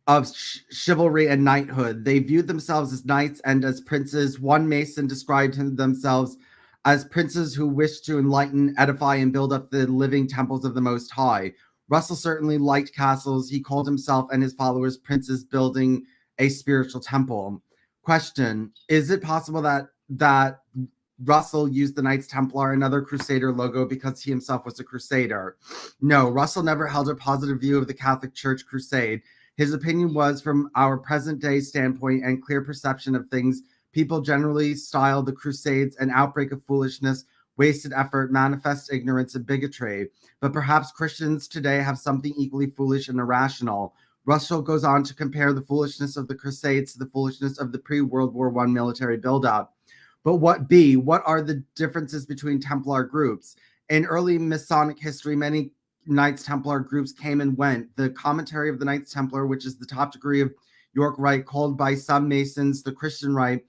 Speaker 1: of chivalry and knighthood. They viewed themselves as knights and as princes. One Mason described themselves as princes who wished to enlighten, edify, and build up the living temples of the Most High. Russell certainly liked castles. He called himself and his followers princes building a spiritual temple. Question: is it possible that Russell used the Knights Templar and other Crusader logo because he himself was a Crusader? No, Russell never held a positive view of the Catholic Church crusade. His opinion was, from our present day standpoint and clear perception of things, people generally style the Crusades an outbreak of foolishness, wasted effort, manifest ignorance, and bigotry. But perhaps Christians today have something equally foolish and irrational. Russell goes on to compare the foolishness of the Crusades to the foolishness of the pre-World War I military buildup. But what are the differences between Templar groups? In early Masonic history, many Knights Templar groups came and went. The commentary of the Knights Templar, which is the top degree of York Rite, called by some Masons the Christian Rite,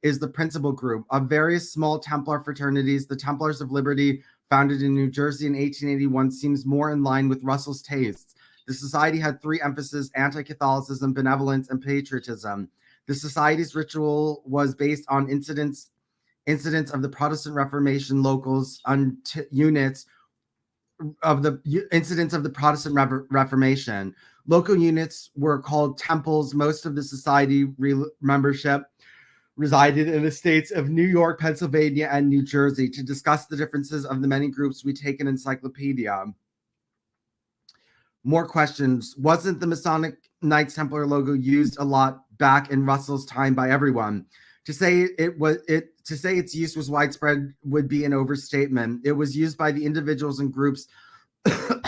Speaker 1: is the principal group. Of various small Templar fraternities, the Templars of Liberty, founded in New Jersey in 1881, seems more in line with Russell's tastes. The society had three emphases: anti-Catholicism, benevolence, and patriotism. The society's ritual was based on incidents of the Protestant Reformation locals on units of the incidents of the Protestant Reformation. Local units were called temples. Most of the society membership resided in the states of New York, Pennsylvania, and New Jersey. To discuss the differences of the many groups, we take an encyclopedia. More questions. Wasn't the Masonic Knights Templar logo used a lot back in Russell's time by everyone? To say its use was widespread would be an overstatement. It was used by the individuals and groups,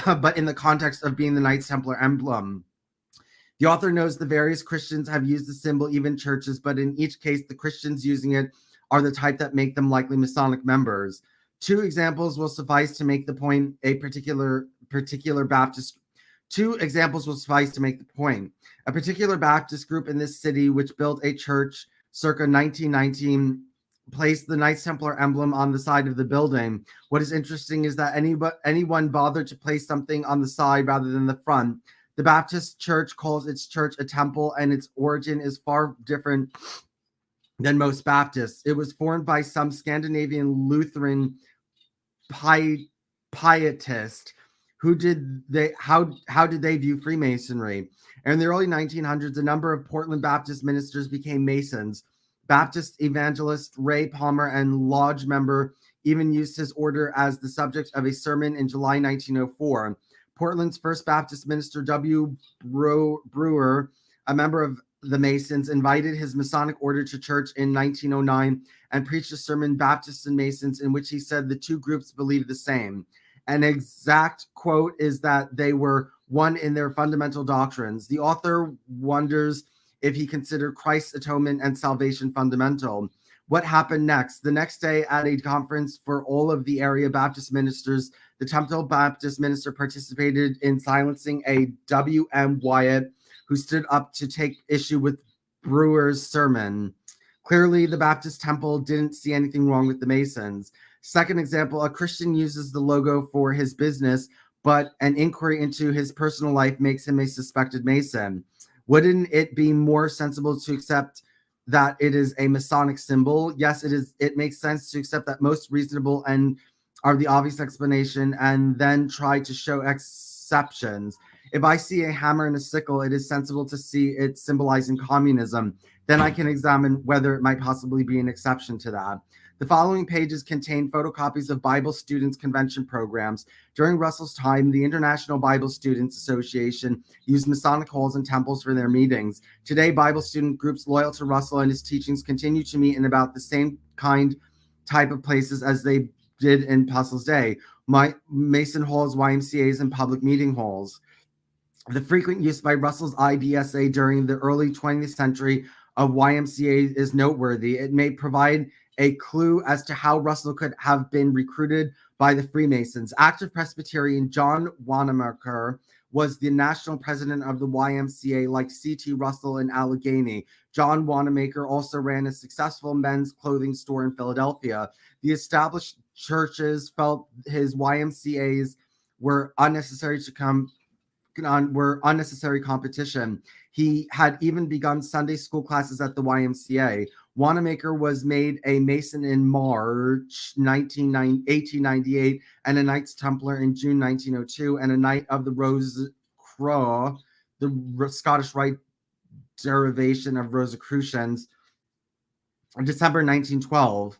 Speaker 1: but in the context of being the Knights Templar emblem. The author knows the various Christians have used the symbol, even churches, but in each case, the Christians using it are the type that make them likely Masonic members. Two examples will suffice to make the point. A particular Baptist group in this city, which built a church circa 1919, placed the Knights Templar emblem on the side of the building. What is interesting is that anyone bothered to place something on the side rather than the front. The Baptist church calls its church a temple, and its origin is far different than most Baptists. It was formed by some Scandinavian Lutheran pietists. How did they view Freemasonry? In the early 1900s, a number of Portland Baptist ministers became Masons. Baptist evangelist Ray Palmer and lodge member even used his order as the subject of a sermon in July 1904. Portland's first Baptist minister, W. Brewer, a member of the Masons, invited his Masonic order to church in 1909 and preached a sermon, Baptists and Masons, in which he said the two groups believed the same. An exact quote is that they were one in their fundamental doctrines. The author wonders if he considered Christ's atonement and salvation fundamental. What happened next? The next day, at a conference for all of the area Baptist ministers, the Temple Baptist minister participated in silencing a W.M. Wyatt, who stood up to take issue with Brewer's sermon. Clearly, the Baptist Temple didn't see anything wrong with the Masons. Second example, a Christian uses the logo for his business, but an inquiry into his personal life makes him a suspected Mason. Wouldn't it be more sensible to accept that it is a Masonic symbol? Yes, it is. It makes sense to accept that most reasonable and are the obvious explanation, and then try to show exceptions. If I see a hammer and a sickle, it is sensible to see it symbolizing communism. Then I can examine whether it might possibly be an exception to that. The following pages contain photocopies of Bible Students Convention programs. During Russell's time, the International Bible Students Association used Masonic halls and temples for their meetings. Today, Bible student groups loyal to Russell and his teachings continue to meet in about the same type of places as they did in Russell's day: Mason halls, YMCAs, and public meeting halls. The frequent use by Russell's IBSA during the early 20th century of YMCA is noteworthy. It may provide a clue as to how Russell could have been recruited by the Freemasons. Active Presbyterian John Wanamaker was the national president of the YMCA, like C.T. Russell in Allegheny. John Wanamaker also ran a successful men's clothing store in Philadelphia. The established churches felt his YMCAs were unnecessary to on were unnecessary competition. He had even begun Sunday school classes at the YMCA. Wanamaker was made a Mason in March 1898 and a Knights Templar in June 1902 and a Knight of the Rose Croix, the Scottish Rite derivation of Rosicrucians, in December 1912.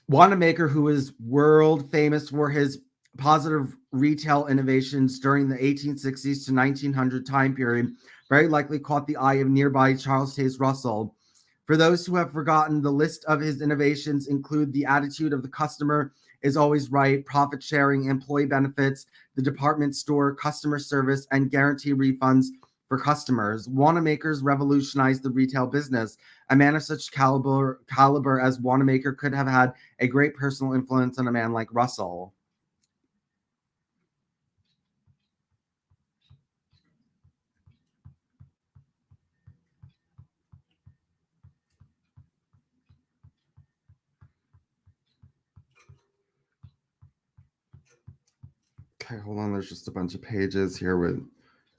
Speaker 1: Wanamaker, who is world famous for his positive retail innovations during the 1860s to 1900 time period, very likely caught the eye of nearby Charles Taze Russell. For those who have forgotten, the list of his innovations include the attitude of the customer is always right, profit sharing, employee benefits, the department store, customer service, and guarantee refunds for customers. Wanamaker's revolutionized the retail business. A man of such caliber as Wanamaker could have had a great personal influence on a man like Russell. Okay, hold on. There's just a bunch of pages here with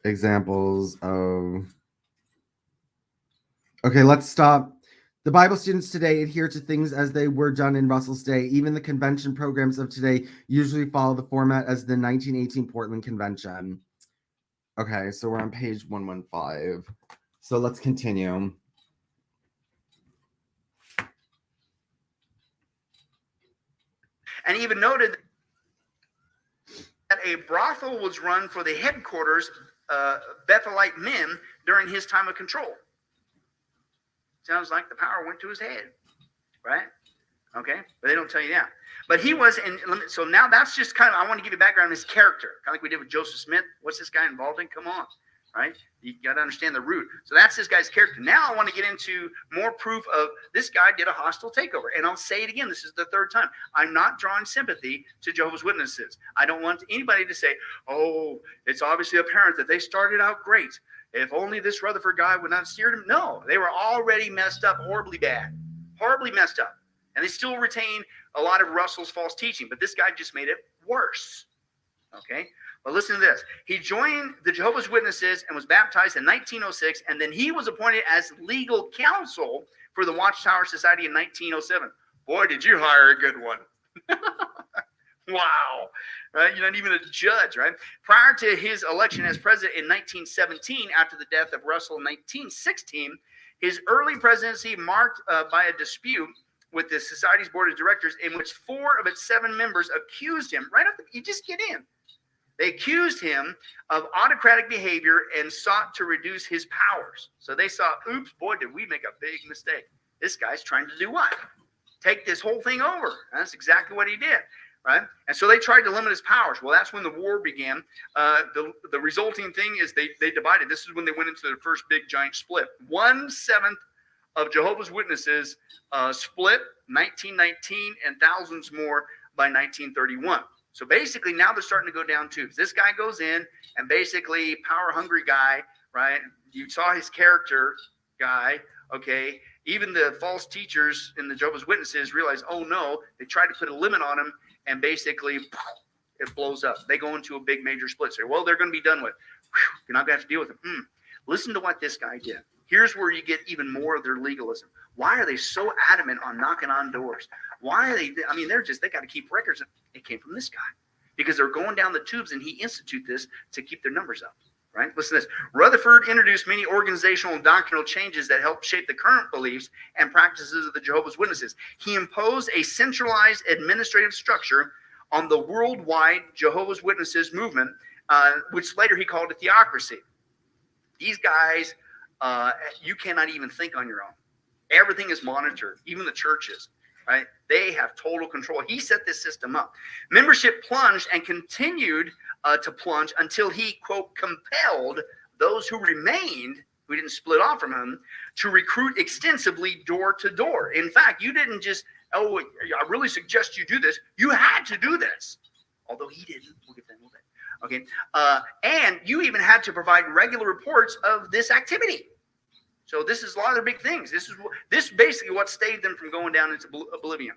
Speaker 1: examples of... Okay, let's stop. The Bible students today adhere to things as they were done in Russell's day. Even the convention programs of today usually follow the format as the 1918 Portland Convention. Okay, so we're on page 115. So let's continue.
Speaker 2: And even noted that a brothel was run for the headquarters Bethelite men during his time of control. Sounds like the power went to his head, right? Okay, but they don't tell you that. But he was in, so now that's just kind of, I want to give you background on his character, kind of like we did with Joseph Smith. What's this guy involved in? Come on, right? You got to understand the root. So that's this guy's character. Now I want to get into more proof of this guy did a hostile takeover. And I'll say it again. This is the third time. I'm not drawing sympathy to Jehovah's Witnesses. I don't want anybody to say, oh, it's obviously apparent that they started out great. If only this Rutherford guy would not have steered him. No, they were already messed up, horribly bad, horribly messed up. And they still retain a lot of Russell's false teaching, but this guy just made it worse. Okay, but listen to this. He joined the Jehovah's Witnesses and was baptized in 1906, and then he was appointed as legal counsel for the Watchtower Society in 1907. Boy, did you hire a good one. Wow. Right? You're not even a judge, right? Prior to his election as president in 1917, after the death of Russell in 1916, his early presidency marked by a dispute with the society's board of directors in which 4 of its 7 members accused him, right off you just get in. They accused him of autocratic behavior and sought to reduce his powers. So they saw, oops, boy, did we make a big mistake. This guy's trying to do what? Take this whole thing over. That's exactly what he did. Right? And so they tried to limit his powers. Well, that's when the war began. The resulting thing is they divided. This is when they went into their first big giant split. 1/7 of Jehovah's Witnesses split 1919 and thousands more by 1931. So basically now they're starting to go down tubes. This guy goes in and basically power hungry guy, right? You saw his character guy, okay? Even the false teachers in the Jehovah's Witnesses realize, oh no, they tried to put a limit on him. And basically, it blows up. They go into a big major split. Say, well, they're going to be done with. You're not going to have to deal with them. Listen to what this guy did. Here's where you get even more of their legalism. Why are they so adamant on knocking on doors? Why are they? I mean, they got to keep records. It came from this guy because they're going down the tubes, and he instituted this to keep their numbers up. Right? Listen to this. Rutherford introduced many organizational and doctrinal changes that helped shape the current beliefs and practices of the Jehovah's Witnesses. He imposed a centralized administrative structure on the worldwide Jehovah's Witnesses movement, which later he called a theocracy. These guys, you cannot even think on your own. Everything is monitored, even the churches. Right? They have total control. He set this system up. Membership plunged and continued to plunge until he, quote, compelled those who remained, who didn't split off from him, to recruit extensively door to door. In fact, you didn't just, oh, I really suggest you do this. You had to do this. Although he didn't. We'll get that in a little bit. Okay. And you even had to provide regular reports of this activity. So this is a lot of their big things. This basically what saved them from going down into oblivion.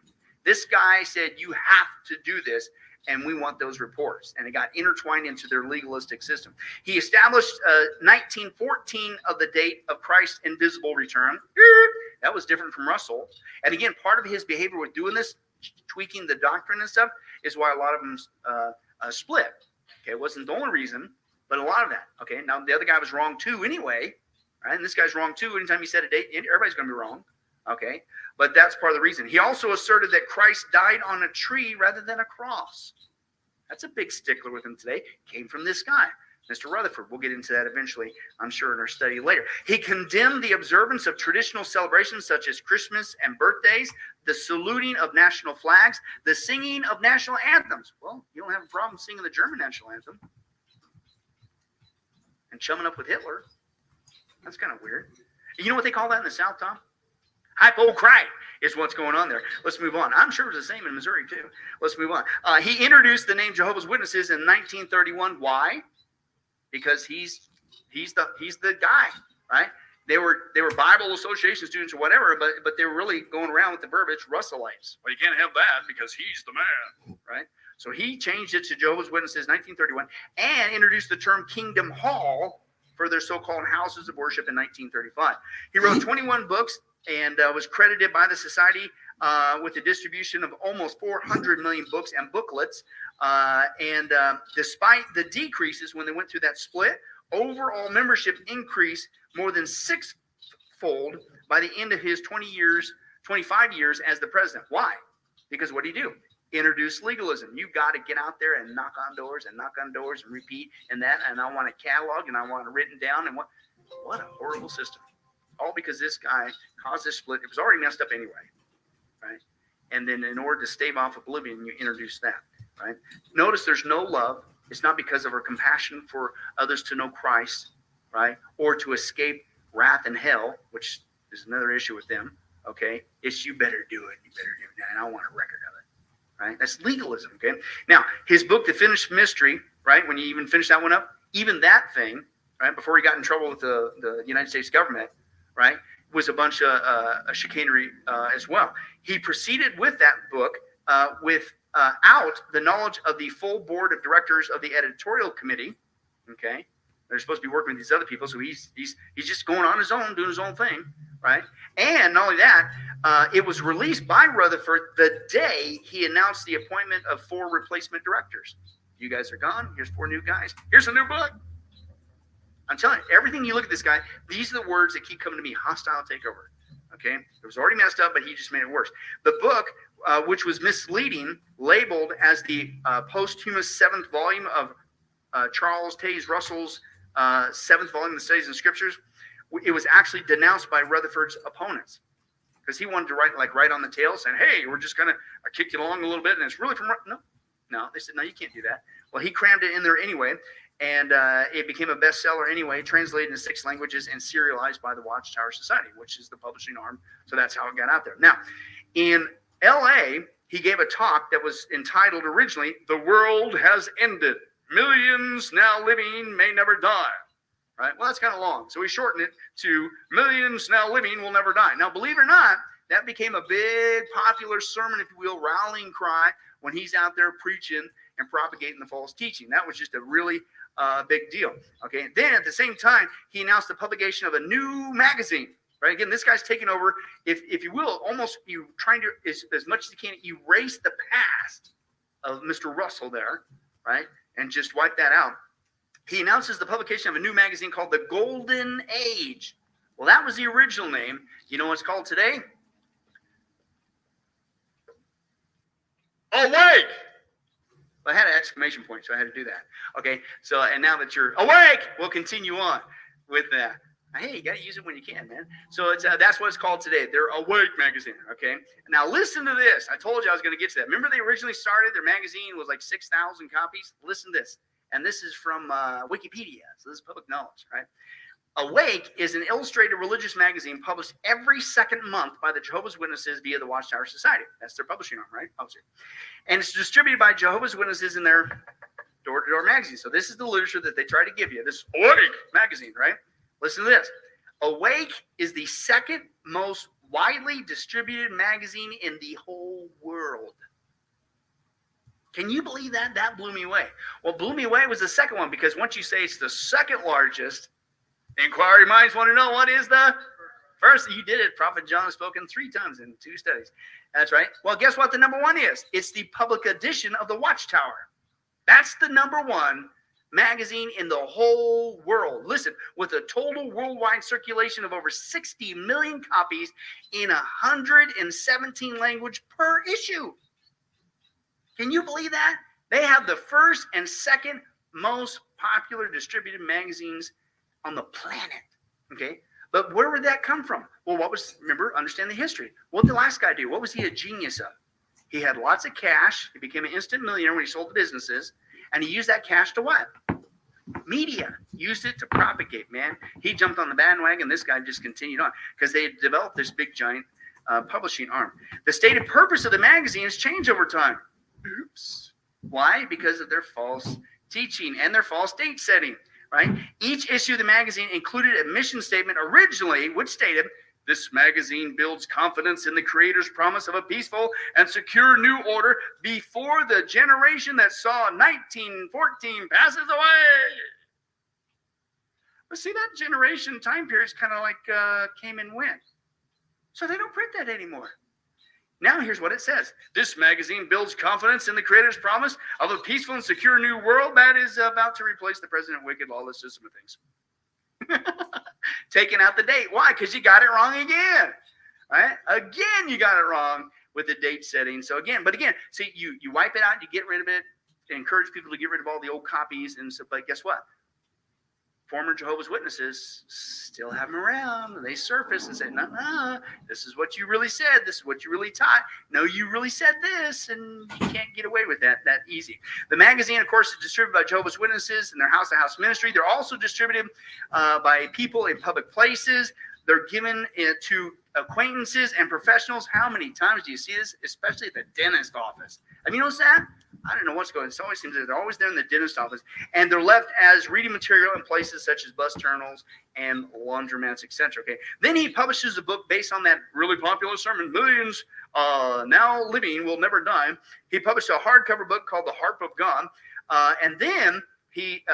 Speaker 2: This guy said, you have to do this, and we want those reports. And it got intertwined into their legalistic system. He established 1914 of the date of Christ's invisible return. That was different from Russell. And again, part of his behavior with doing this, tweaking the doctrine and stuff, is why a lot of them split. Okay, it wasn't the only reason, but a lot of that. Okay, now the other guy was wrong too anyway, right? And this guy's wrong too. Anytime he said a date, everybody's going to be wrong. Okay, but that's part of the reason. He also asserted that Christ died on a tree rather than a cross. That's a big stickler with him today. Came from this guy, Mr. Rutherford. We'll get into that eventually, I'm sure, in our study later. He condemned the observance of traditional celebrations such as Christmas and birthdays, the saluting of national flags, the singing of national anthems. Well, you don't have a problem singing the German national anthem and chumming up with Hitler. That's kind of weird. You know what they call that in the South, Tom? Hypocrite is what's going on there. Let's move on. I'm sure it's the same in Missouri too. Let's move on. He introduced the name Jehovah's Witnesses in 1931. Why? Because he's the guy, right? They were Bible Association students or whatever, but they were really going around with the verbiage Russellites. Well, you can't have that because he's the man, right? So he changed it to Jehovah's Witnesses 1931 and introduced the term Kingdom Hall for their so-called houses of worship in 1935. He wrote 21 books and was credited by the society with the distribution of almost 400 million books and booklets. Despite the decreases when they went through that split, overall membership increased more than sixfold by the end of his 25 years as the president. Why? Because what did he do? Introduce legalism. You got to get out there and knock on doors and repeat and that. And I want a catalog and I want it written down. And what a horrible system. All because this guy caused this split. It was already messed up anyway, right? And then in order to stave off oblivion, you introduce that, right? Notice there's no love. It's not because of our compassion for others to know Christ, right? Or to escape wrath and hell, which is another issue with them, okay? It's you better do it. You better do it. And I want a record of it, right? That's legalism, okay? Now, his book, The Finished Mystery, right? When you even finish that one up, even that thing, right? Before he got in trouble with the United States government, right, was a bunch of chicanery as well. He proceeded with that book without the knowledge of the full board of directors of the editorial committee. Okay, they're supposed to be working with these other people, so he's just going on his own, doing his own thing, right? And not only that, it was released by Rutherford the day he announced the appointment of 4 replacement directors. You guys are gone. Here's 4 new guys. Here's a new book. I'm telling you, everything you look at this guy, these are the words that keep coming to me. Hostile takeover. Okay? It was already messed up, but he just made it worse. The book, which was misleading, labeled as the posthumous 7th volume of Charles Taze Russell's 7th volume of the Studies in Scriptures, it was actually denounced by Rutherford's opponents. Because he wanted to write on the tail saying, hey, we're just going to kick you along a little bit, and it's really from... No. They said, no, you can't do that. Well, he crammed it in there anyway. And it became a bestseller anyway, translated into 6 languages and serialized by the Watchtower Society, which is the publishing arm. So that's how it got out there. Now, in L.A., he gave a talk that was entitled originally, The World Has Ended. Millions now living may never die. Right? Well, that's kind of long. So he shortened it to Millions now living will never die. Now, believe it or not, that became a big popular sermon, if you will, rallying cry when he's out there preaching and propagating the false teaching. That was just a really big deal. Okay. And then at the same time, he announced the publication of a new magazine. Right. Again, this guy's taking over, if you will, almost you trying to as much as you can erase the past of Mr. Russell there, right, and just wipe that out. He announces the publication of a new magazine called The Golden Age. Well, that was the original name. You know what it's called today? Awake! I had an exclamation point, so I had to do that. Okay, so and now that you're awake, we'll continue on with that. Hey, you got to use it when you can, man. So it's that's what it's called today. They're Awake magazine, okay? Now listen to this. I told you I was going to get to that. Remember they originally started, their magazine was like 6,000 copies? Listen to this. And this is from Wikipedia, so this is public knowledge, right? Awake is an illustrated religious magazine published every second month by the Jehovah's Witnesses via the Watchtower Society. That's their publishing arm, right? Publisher. And it's distributed by Jehovah's Witnesses in their door-to-door magazine. So this is the literature that they try to give you. This Awake magazine, right? Listen to this. Awake is the second most widely distributed magazine in the whole whole world. Can you believe that? That blew me away. What blew me away was the second one, because once you say it's the second largest, inquiry minds want to know what is the first. You did it. Prophet John has spoken 3 times in 2 studies. That's right. Well, guess what the number 1 is? It's the public edition of the Watchtower. That's the number 1 magazine in the whole world. Listen, with a total worldwide circulation of over 60 million copies in 117 languages per issue. Can you believe that? They have the first and second most popular distributed magazines on the planet. Okay. But where would that come from? Well, remember, understand the history. What did the last guy do? What was he a genius of? He had lots of cash. He became an instant millionaire when he sold the businesses. And he used that cash to what? Media. Used it to propagate, man. He jumped on the bandwagon. This guy just continued on because they had developed this big, giant publishing arm. The stated purpose of the magazine has changed over time. Oops. Why? Because of their false teaching and their false date setting, right? Each issue of the magazine included a mission statement originally, which stated, "This magazine builds confidence in the Creator's promise of a peaceful and secure new order before the generation that saw 1914 passes away." But see, that generation time period is kind of like came and went. So they don't print that anymore. Now here's what it says. "This magazine builds confidence in the Creator's promise of a peaceful and secure new world that is about to replace the present wicked lawless system of things." Taking out the date. Why? Because you got it wrong again. Right? Again, you got it wrong with the date setting. So again, see, you wipe it out, you get rid of it, encourage people to get rid of all the old copies. And so, but guess what? Former Jehovah's Witnesses still have them around. They surface and say, no, this is what you really said. This is what you really taught. No, you really said this, and you can't get away with that easy. The magazine, of course, is distributed by Jehovah's Witnesses and their house-to-house ministry. They're also distributed by people in public places. They're given to acquaintances and professionals. How many times do you see this, especially at the dentist office? Have you noticed that? I don't know what's going on. It always seems that they're always there in the dentist office. And they're left as reading material in places such as bus terminals and laundromats, etc. Okay. Then he publishes a book based on that really popular sermon, "Millions Now Living Will Never Die." He published a hardcover book called The Harp of God. And then he,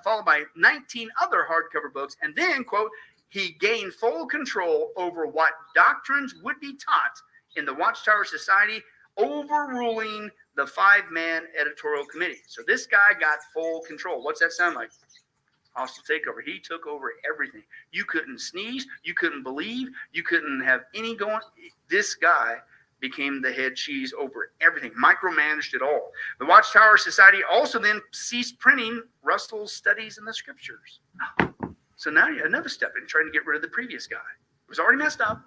Speaker 2: followed by 19 other hardcover books. And then, quote, he gained full control over what doctrines would be taught in the Watchtower Society, overruling the 5-man editorial committee. So this guy got full control. What's that sound like? Hostile takeover. He took over everything. You couldn't sneeze. You couldn't believe. You couldn't have any going. This guy became the head cheese over everything, micromanaged it all. The Watchtower Society also then ceased printing Russell's studies in the scriptures. So now another step in trying to get rid of the previous guy. It was already messed up.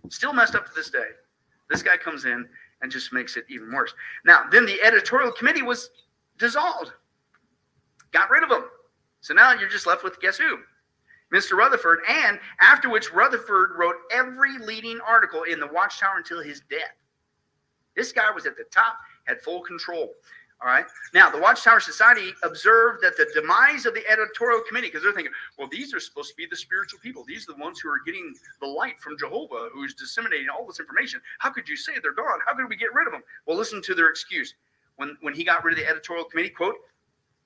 Speaker 2: Still messed up to this day. This guy comes in and just makes it even worse. Now, then the editorial committee was dissolved. Got rid of him. So now you're just left with, guess who? Mr. Rutherford, and after which Rutherford wrote every leading article in the Watchtower until his death. This guy was at the top, had full control. All right. Now, the Watchtower Society observed that the demise of the editorial committee, because they're thinking, well, these are supposed to be the spiritual people. These are the ones who are getting the light from Jehovah, who's disseminating all this information. How could you say they're gone? How could we get rid of them? Well, listen to their excuse. When he got rid of the editorial committee, quote,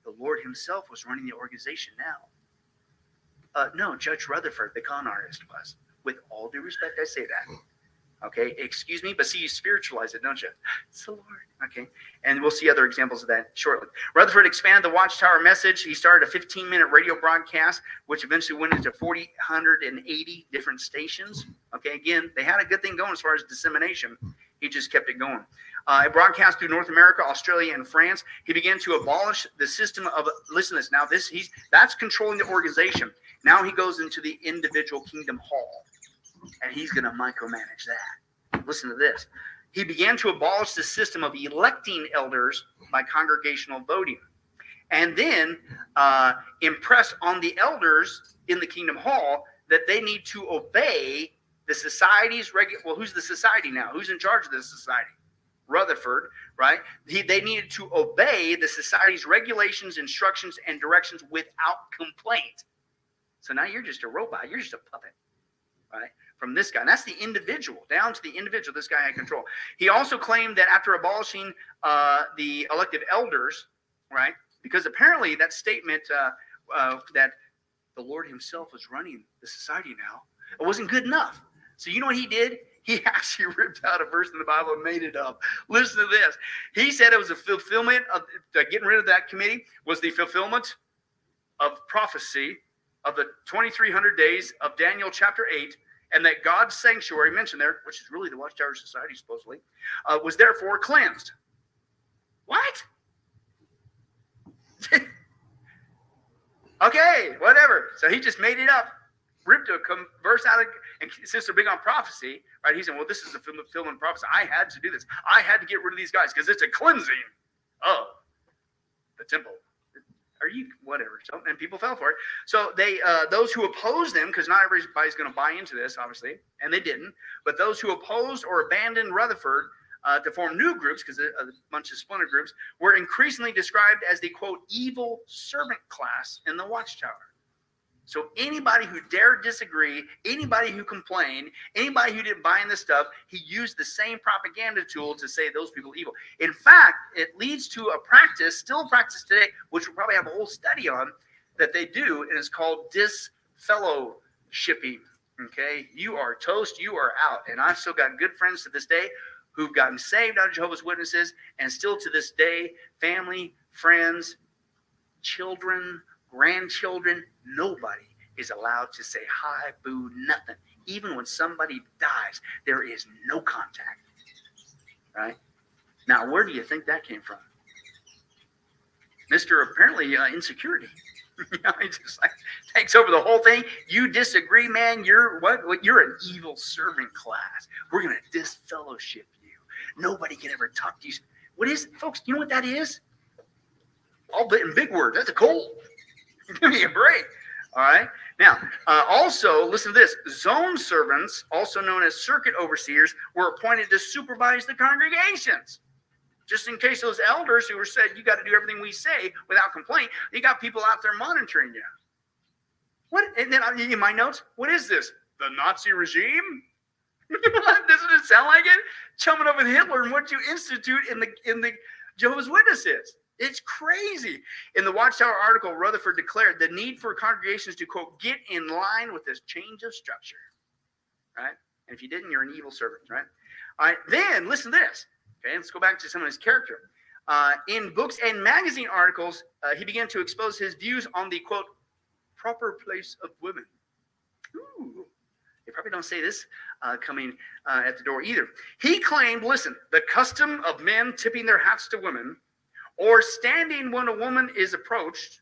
Speaker 2: "The Lord himself was running the organization now." No, Judge Rutherford, the con artist, was. With all due respect, I say that. Okay, excuse me, but see, you spiritualize it, don't you? It's the Lord. Okay, and we'll see other examples of that shortly. Rutherford expanded the Watchtower message. He started a 15-minute radio broadcast, which eventually went into 480 different stations. Okay, again, they had a good thing going as far as dissemination. He just kept it going. It broadcast through North America, Australia, and France. He began to abolish the system of, listen to this, now that's controlling the organization. Now he goes into the individual kingdom hall, and he's going to micromanage that. Listen to this. He began to abolish the system of electing elders by congregational voting, and then impress on the elders in the kingdom hall that they need to obey the society's well, who's the society now? Who's in charge of the society? Rutherford, right? They needed to obey the society's regulations, instructions, and directions without complaint. So now you're just a robot. You're just a puppet, right? from this guy. And that's the individual, down to the individual. This guy had control. He also claimed that after abolishing the elective elders, right, because apparently that statement that the Lord himself was running the society now, it wasn't good enough. So you know what he did? He actually ripped out a verse in the Bible and made it up. Listen to this. He said it was a fulfillment of getting rid of that committee was the fulfillment of prophecy of the 2,300 days of Daniel chapter 8, and that God's sanctuary mentioned there, which is really the Watchtower Society supposedly, was therefore cleansed. What? Okay, whatever. So he just made it up, ripped a verse out of, and since they're big on prophecy, right? He said, well, this is a fulfillment prophecy. I had to do this. I had to get rid of these guys because it's a cleansing of the temple. Are you whatever? So, and people fell for it. So they, those who opposed them, because not everybody's going to buy into this, obviously, and they didn't. But those who opposed or abandoned Rutherford to form new groups, because a bunch of splinter groups, were increasingly described as the quote evil servant class in the Watchtower. So anybody who dared disagree, anybody who complained, anybody who didn't buy in this stuff, he used the same propaganda tool to say those people evil. In fact, it leads to a practice, still practice today, which we'll probably have a whole study on, that they do, and it's called disfellowshipping. Okay, you are toast, you are out. And I've still got good friends to this day who've gotten saved out of Jehovah's Witnesses, and still to this day, family, friends, children, grandchildren, nobody is allowed to say hi, boo, nothing. Even when somebody dies, there is no contact. Right? Now, where do you think that came from? Mr. Apparently insecurity. He just like takes over the whole thing. You disagree, man. You're what? You're an evil servant class. We're gonna disfellowship you. Nobody can ever talk to you. What is, folks? You know what that is? All in big words. That's a cold. Give me a break. All right. Now, also, listen to this. Zone servants, also known as circuit overseers, were appointed to supervise the congregations. Just in case those elders who were said, you got to do everything we say without complaint, you got people out there monitoring you. What? And then in my notes, what is this? The Nazi regime? Doesn't it sound like it? Chumming up with Hitler and what you institute in the Jehovah's Witnesses. It's crazy. In the Watchtower article, Rutherford declared the need for congregations to, quote, get in line with this change of structure. Right? And if you didn't, you're an evil servant. Right? All right. Then listen to this. Okay, let's go back to some of his character. In books and magazine articles, he began to expose his views on the, quote, proper place of women. Ooh, they probably don't say this coming at the door either. He claimed, listen, the custom of men tipping their hats to women or standing when a woman is approached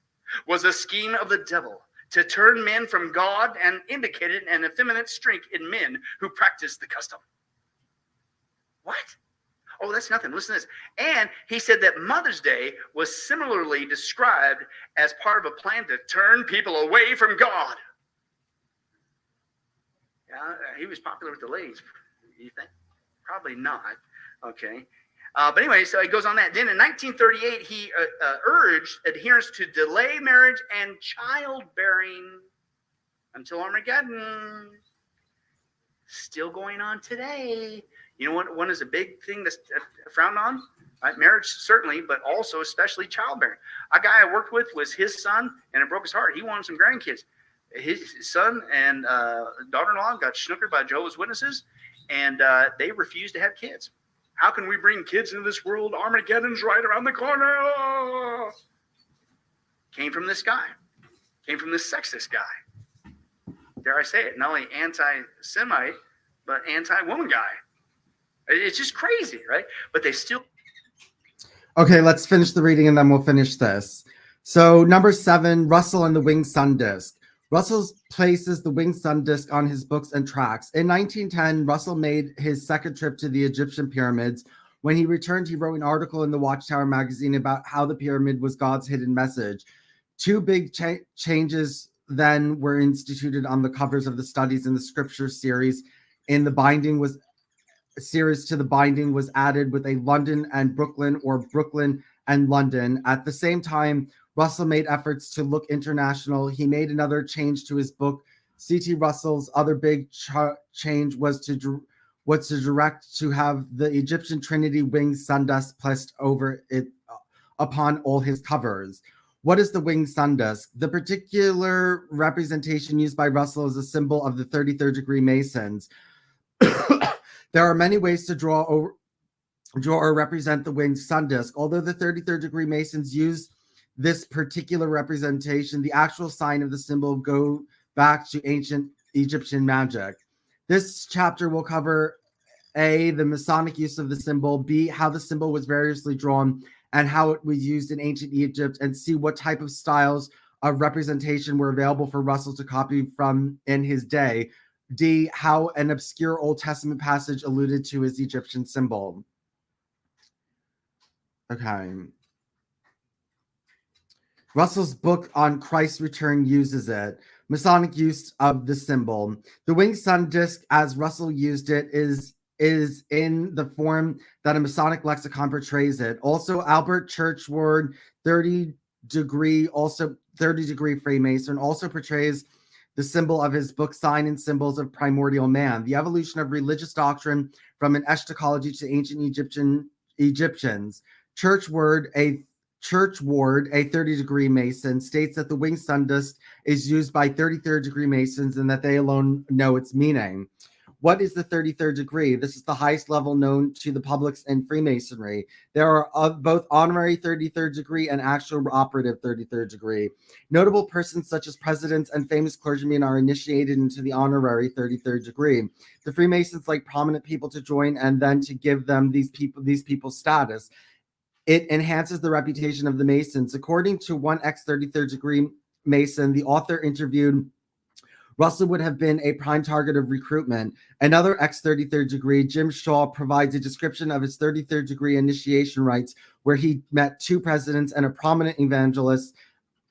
Speaker 2: was a scheme of the devil to turn men from God and indicated an effeminate streak in men who practiced the custom. What? Oh, that's nothing. Listen to this. And he said that Mother's Day was similarly described as part of a plan to turn people away from God. Yeah, he was popular with the ladies. You think? Probably not. Okay. But anyway, so it goes on that. Then in 1938, he urged adherents to delay marriage and childbearing until Armageddon. Still going on today. You know what? One is a big thing that's frowned on. Right? Marriage, certainly, but also especially childbearing. A guy I worked with was his son, and it broke his heart. He wanted some grandkids. His son and daughter-in-law got snookered by Jehovah's Witnesses, and they refused to have kids. How can we bring kids into this world? Armageddon's right around the corner. Oh. Came from this guy. Came from this sexist guy. Dare I say it? Not only anti-Semite, but anti-woman guy. It's just crazy, right? But they still...
Speaker 1: Okay, let's finish the reading and then we'll finish this. So number 7, Russell and the Winged Sun Disk. Russell places the Winged Sun Disk on his books and tracts. In 1910, Russell made his second trip to the Egyptian pyramids. When he returned, he wrote an article in the Watchtower magazine about how the pyramid was God's hidden message. 2 big changes then were instituted on the covers of the Studies in the Scripture series. In the binding was series to the binding was added with a London and Brooklyn or Brooklyn and London. At the same time, Russell made efforts to look international. He made another change to his book C.T. Russell's other big change was to direct to have the Egyptian Trinity winged sun disk placed over it upon all his covers. What is the winged sun disk? The particular representation used by Russell is a symbol of the 33rd degree Masons. There are many ways to draw or represent the winged sun disk. Although the 33rd degree Masons use this particular representation, the actual sign of the symbol go back to ancient Egyptian magic. This chapter will cover A, the Masonic use of the symbol, B, how the symbol was variously drawn and how it was used in ancient Egypt, and C, what type of styles of representation were available for Russell to copy from in his day. D, how an obscure Old Testament passage alluded to his Egyptian symbol. Okay. Russell's book on Christ's return uses it. Masonic use of the symbol. The winged sun disk, as Russell used it, is in the form that a Masonic lexicon portrays it. Also, Albert Churchward, 30 degree Freemason, also portrays the symbol of his book, Sign and Symbols of Primordial Man, the evolution of religious doctrine from an eschatology to ancient Egyptians. Churchward, a 30 degree Mason, states that the winged sun disk is used by 33rd degree Masons and that they alone know its meaning. What is the 33rd degree? This is the highest level known to the publics in Freemasonry. There are both honorary 33rd degree and actual operative 33rd degree. Notable persons such as presidents and famous clergymen are initiated into the honorary 33rd degree. The Freemasons like prominent people to join and then to give them these people's status. It enhances the reputation of the Masons. According to one ex-33rd degree Mason, the author interviewed, Russell would have been a prime target of recruitment. Another ex-33rd degree, Jim Shaw, provides a description of his 33rd degree initiation rites, where he met 2 presidents and a prominent evangelist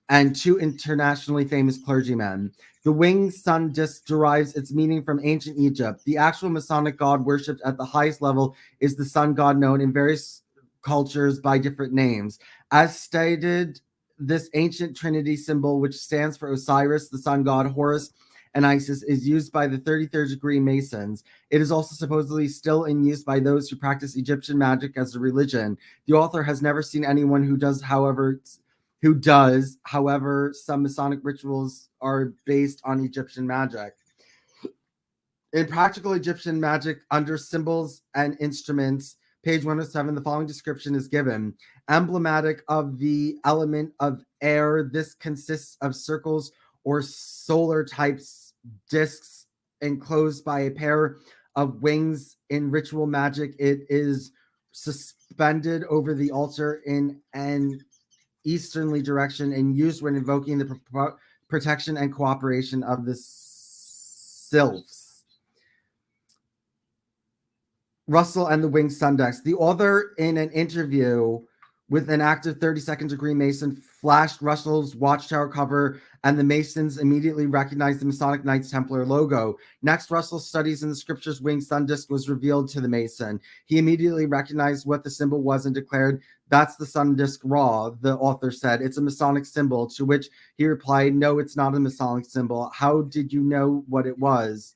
Speaker 1: and 2 internationally famous clergymen. The winged sun disk derives its meaning from ancient Egypt. The actual Masonic god worshipped at the highest level is the sun god, known in various cultures by different names. As stated, this ancient Trinity symbol, which stands for Osiris, the sun god, Horus, and Isis, is used by the 33rd degree Masons. It is also supposedly still in use by those who practice Egyptian magic as a religion. The author has never seen anyone who does. However, some Masonic rituals are based on Egyptian magic. In Practical Egyptian Magic, under Symbols and Instruments, page 107, the following description is given. Emblematic of the element of air, this consists of circles or solar types discs enclosed by a pair of wings. In ritual magic, it is suspended over the altar in an easterly direction and used when invoking the protection and cooperation of the sylphs. Russell and the winged sun disk. The author, in an interview with an active 32nd degree Mason, flashed Russell's watchtower cover, and the Masons immediately recognized the Masonic Knights Templar logo. Next, Russell's studies in the scriptures winged sun disk was revealed to the Mason. He immediately recognized what the symbol was and declared, "That's the sun disk Ra," the author said. "It's a Masonic symbol," to which he replied, "No, it's not a Masonic symbol. How did you know what it was?"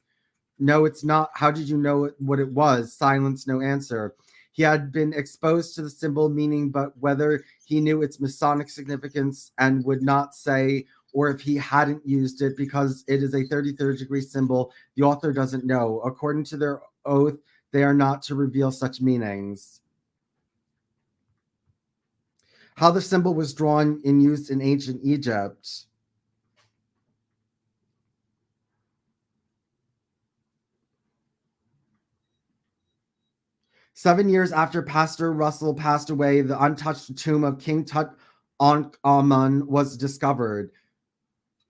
Speaker 1: "No, it's not. How did you know what it was?" Silence, no answer. He had been exposed to the symbol meaning, but whether he knew its Masonic significance and would not say, or if he hadn't used it because it is a 33rd degree symbol, the author doesn't know. According to their oath, they are not to reveal such meanings. How the symbol was drawn and used in ancient Egypt. "7 years after Pastor Russell passed away, the untouched tomb of King Tutankhamun was discovered.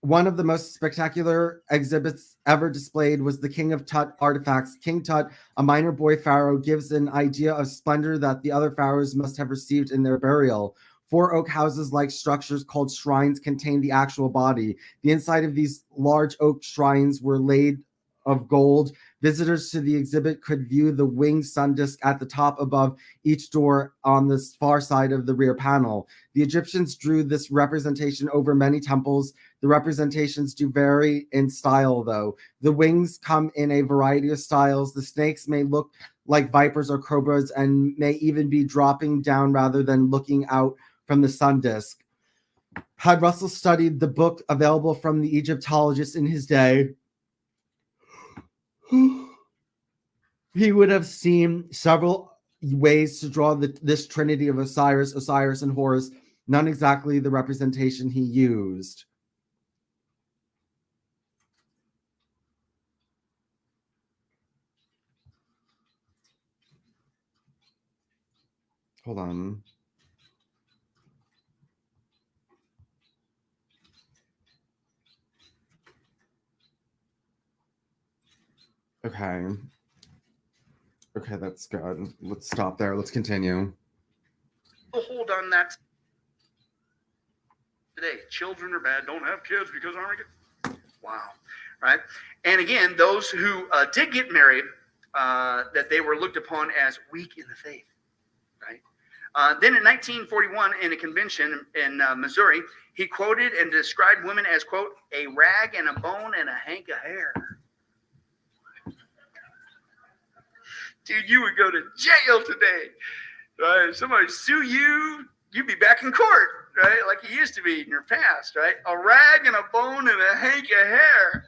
Speaker 1: One of the most spectacular exhibits ever displayed was the King of Tut artifacts. King Tut, a minor boy pharaoh, gives an idea of splendor that the other pharaohs must have received in their burial. 4 oak houses-like structures called shrines contained the actual body. The inside of these large oak shrines were laid of gold, Visitors to the exhibit could view the winged sun disk at the top above each door on the far side of the rear panel. The Egyptians drew this representation over many temples. The representations do vary in style, though. The wings come in a variety of styles. The snakes may look like vipers or cobras and may even be dropping down rather than looking out from the sun disk. Had Russell studied the book available from the Egyptologists in his day, he would have seen several ways to draw this trinity of Osiris, and Horus, none exactly the representation he used. Hold on. Okay. Okay, that's good. Let's stop there. Let's continue.
Speaker 2: Hold on that today. Children are bad. Don't have kids because aren't good. Wow. Right. And again, those who did get married, that they were looked upon as weak in the faith. Right. Then in 1941, in a convention in Missouri, he quoted and described women as, quote, a rag and a bone and a hank of hair. Dude, you would go to jail today. Right? If somebody sue you, you'd be back in court, right? Like you used to be in your past, right? A rag and a bone and a hank of hair.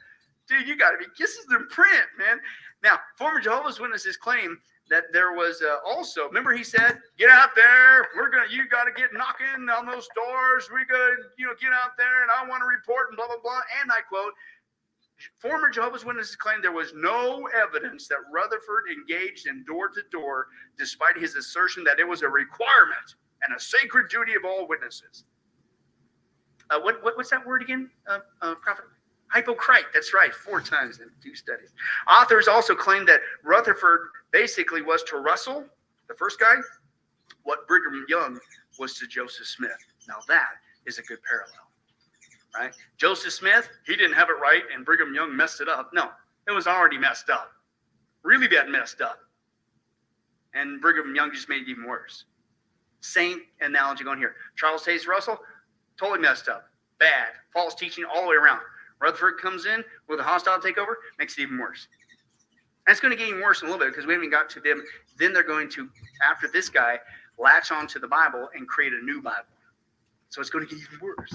Speaker 2: Dude, you got to be kisses in print, man. Now, former Jehovah's Witnesses claim that there was also, remember he said, get out there, you got to get knocking on those doors, we got to, get out there, and I want to report, and blah, blah, blah, and I quote, former Jehovah's Witnesses claim there was no evidence that Rutherford engaged in door-to-door, despite his assertion that it was a requirement and a sacred duty of all witnesses. What's that word again, Prophet? Hypocrite, that's right, 4 times in 2 studies. Authors also claim that Rutherford basically was to Russell, the first guy, what Brigham Young was to Joseph Smith. Now that is a good parallel, right? Joseph Smith, he didn't have it right, and Brigham Young messed it up. No, it was already messed up. Really bad messed up. And Brigham Young just made it even worse. Same analogy going here. Charles Hayes Russell, totally messed up. Bad, false teaching all the way around. Rutherford comes in with a hostile takeover, makes it even worse. And it's going to get even worse in a little bit because we haven't got to them. Then they're going to, after this guy, latch onto the Bible and create a new Bible. So it's going to get even worse,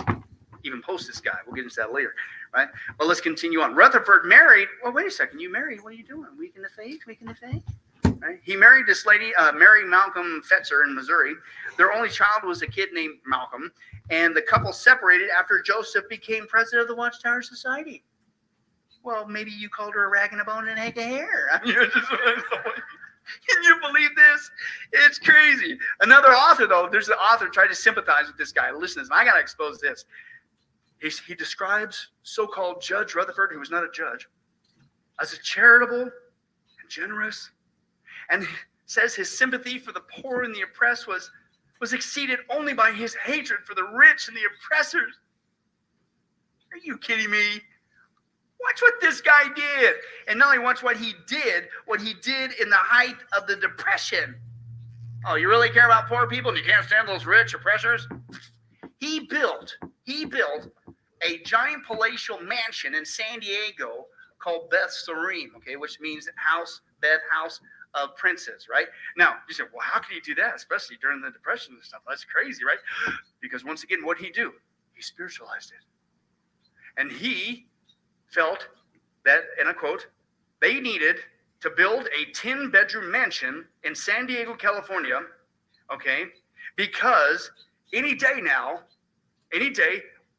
Speaker 2: even post this guy. We'll get into that later, right? But let's continue on. Rutherford married. Well, wait a second. You married. What are you doing? Weak in the faith? Weak in the faith? Right? He married this lady, Mary Malcolm Fetzer in Missouri. Their only child was a kid named Malcolm. And the couple separated after Joseph became president of the Watchtower Society. Well, maybe you called her a rag and a bone and a hank of hair. I mean, can you believe this? It's crazy. Another author, though, there's an author tried to sympathize with this guy. Listen to this. I got to expose this. He describes so-called Judge Rutherford, who was not a judge, as a charitable and generous. And says his sympathy for the poor and the oppressed was exceeded only by his hatred for the rich and the oppressors. Are you kidding me? Watch what this guy did. And not only watch what he did in the height of the Depression. Oh, you really care about poor people and you can't stand those rich oppressors? He built a giant palatial mansion in San Diego called Beth Serene, okay, which means house of princes, right? Now, you say, well, how can he do that, especially during the Depression and stuff? That's crazy, right? Because once again, what did he do? He spiritualized it. And he felt that, and I quote, they needed to build a 10-bedroom mansion in San Diego, California, okay, because any day,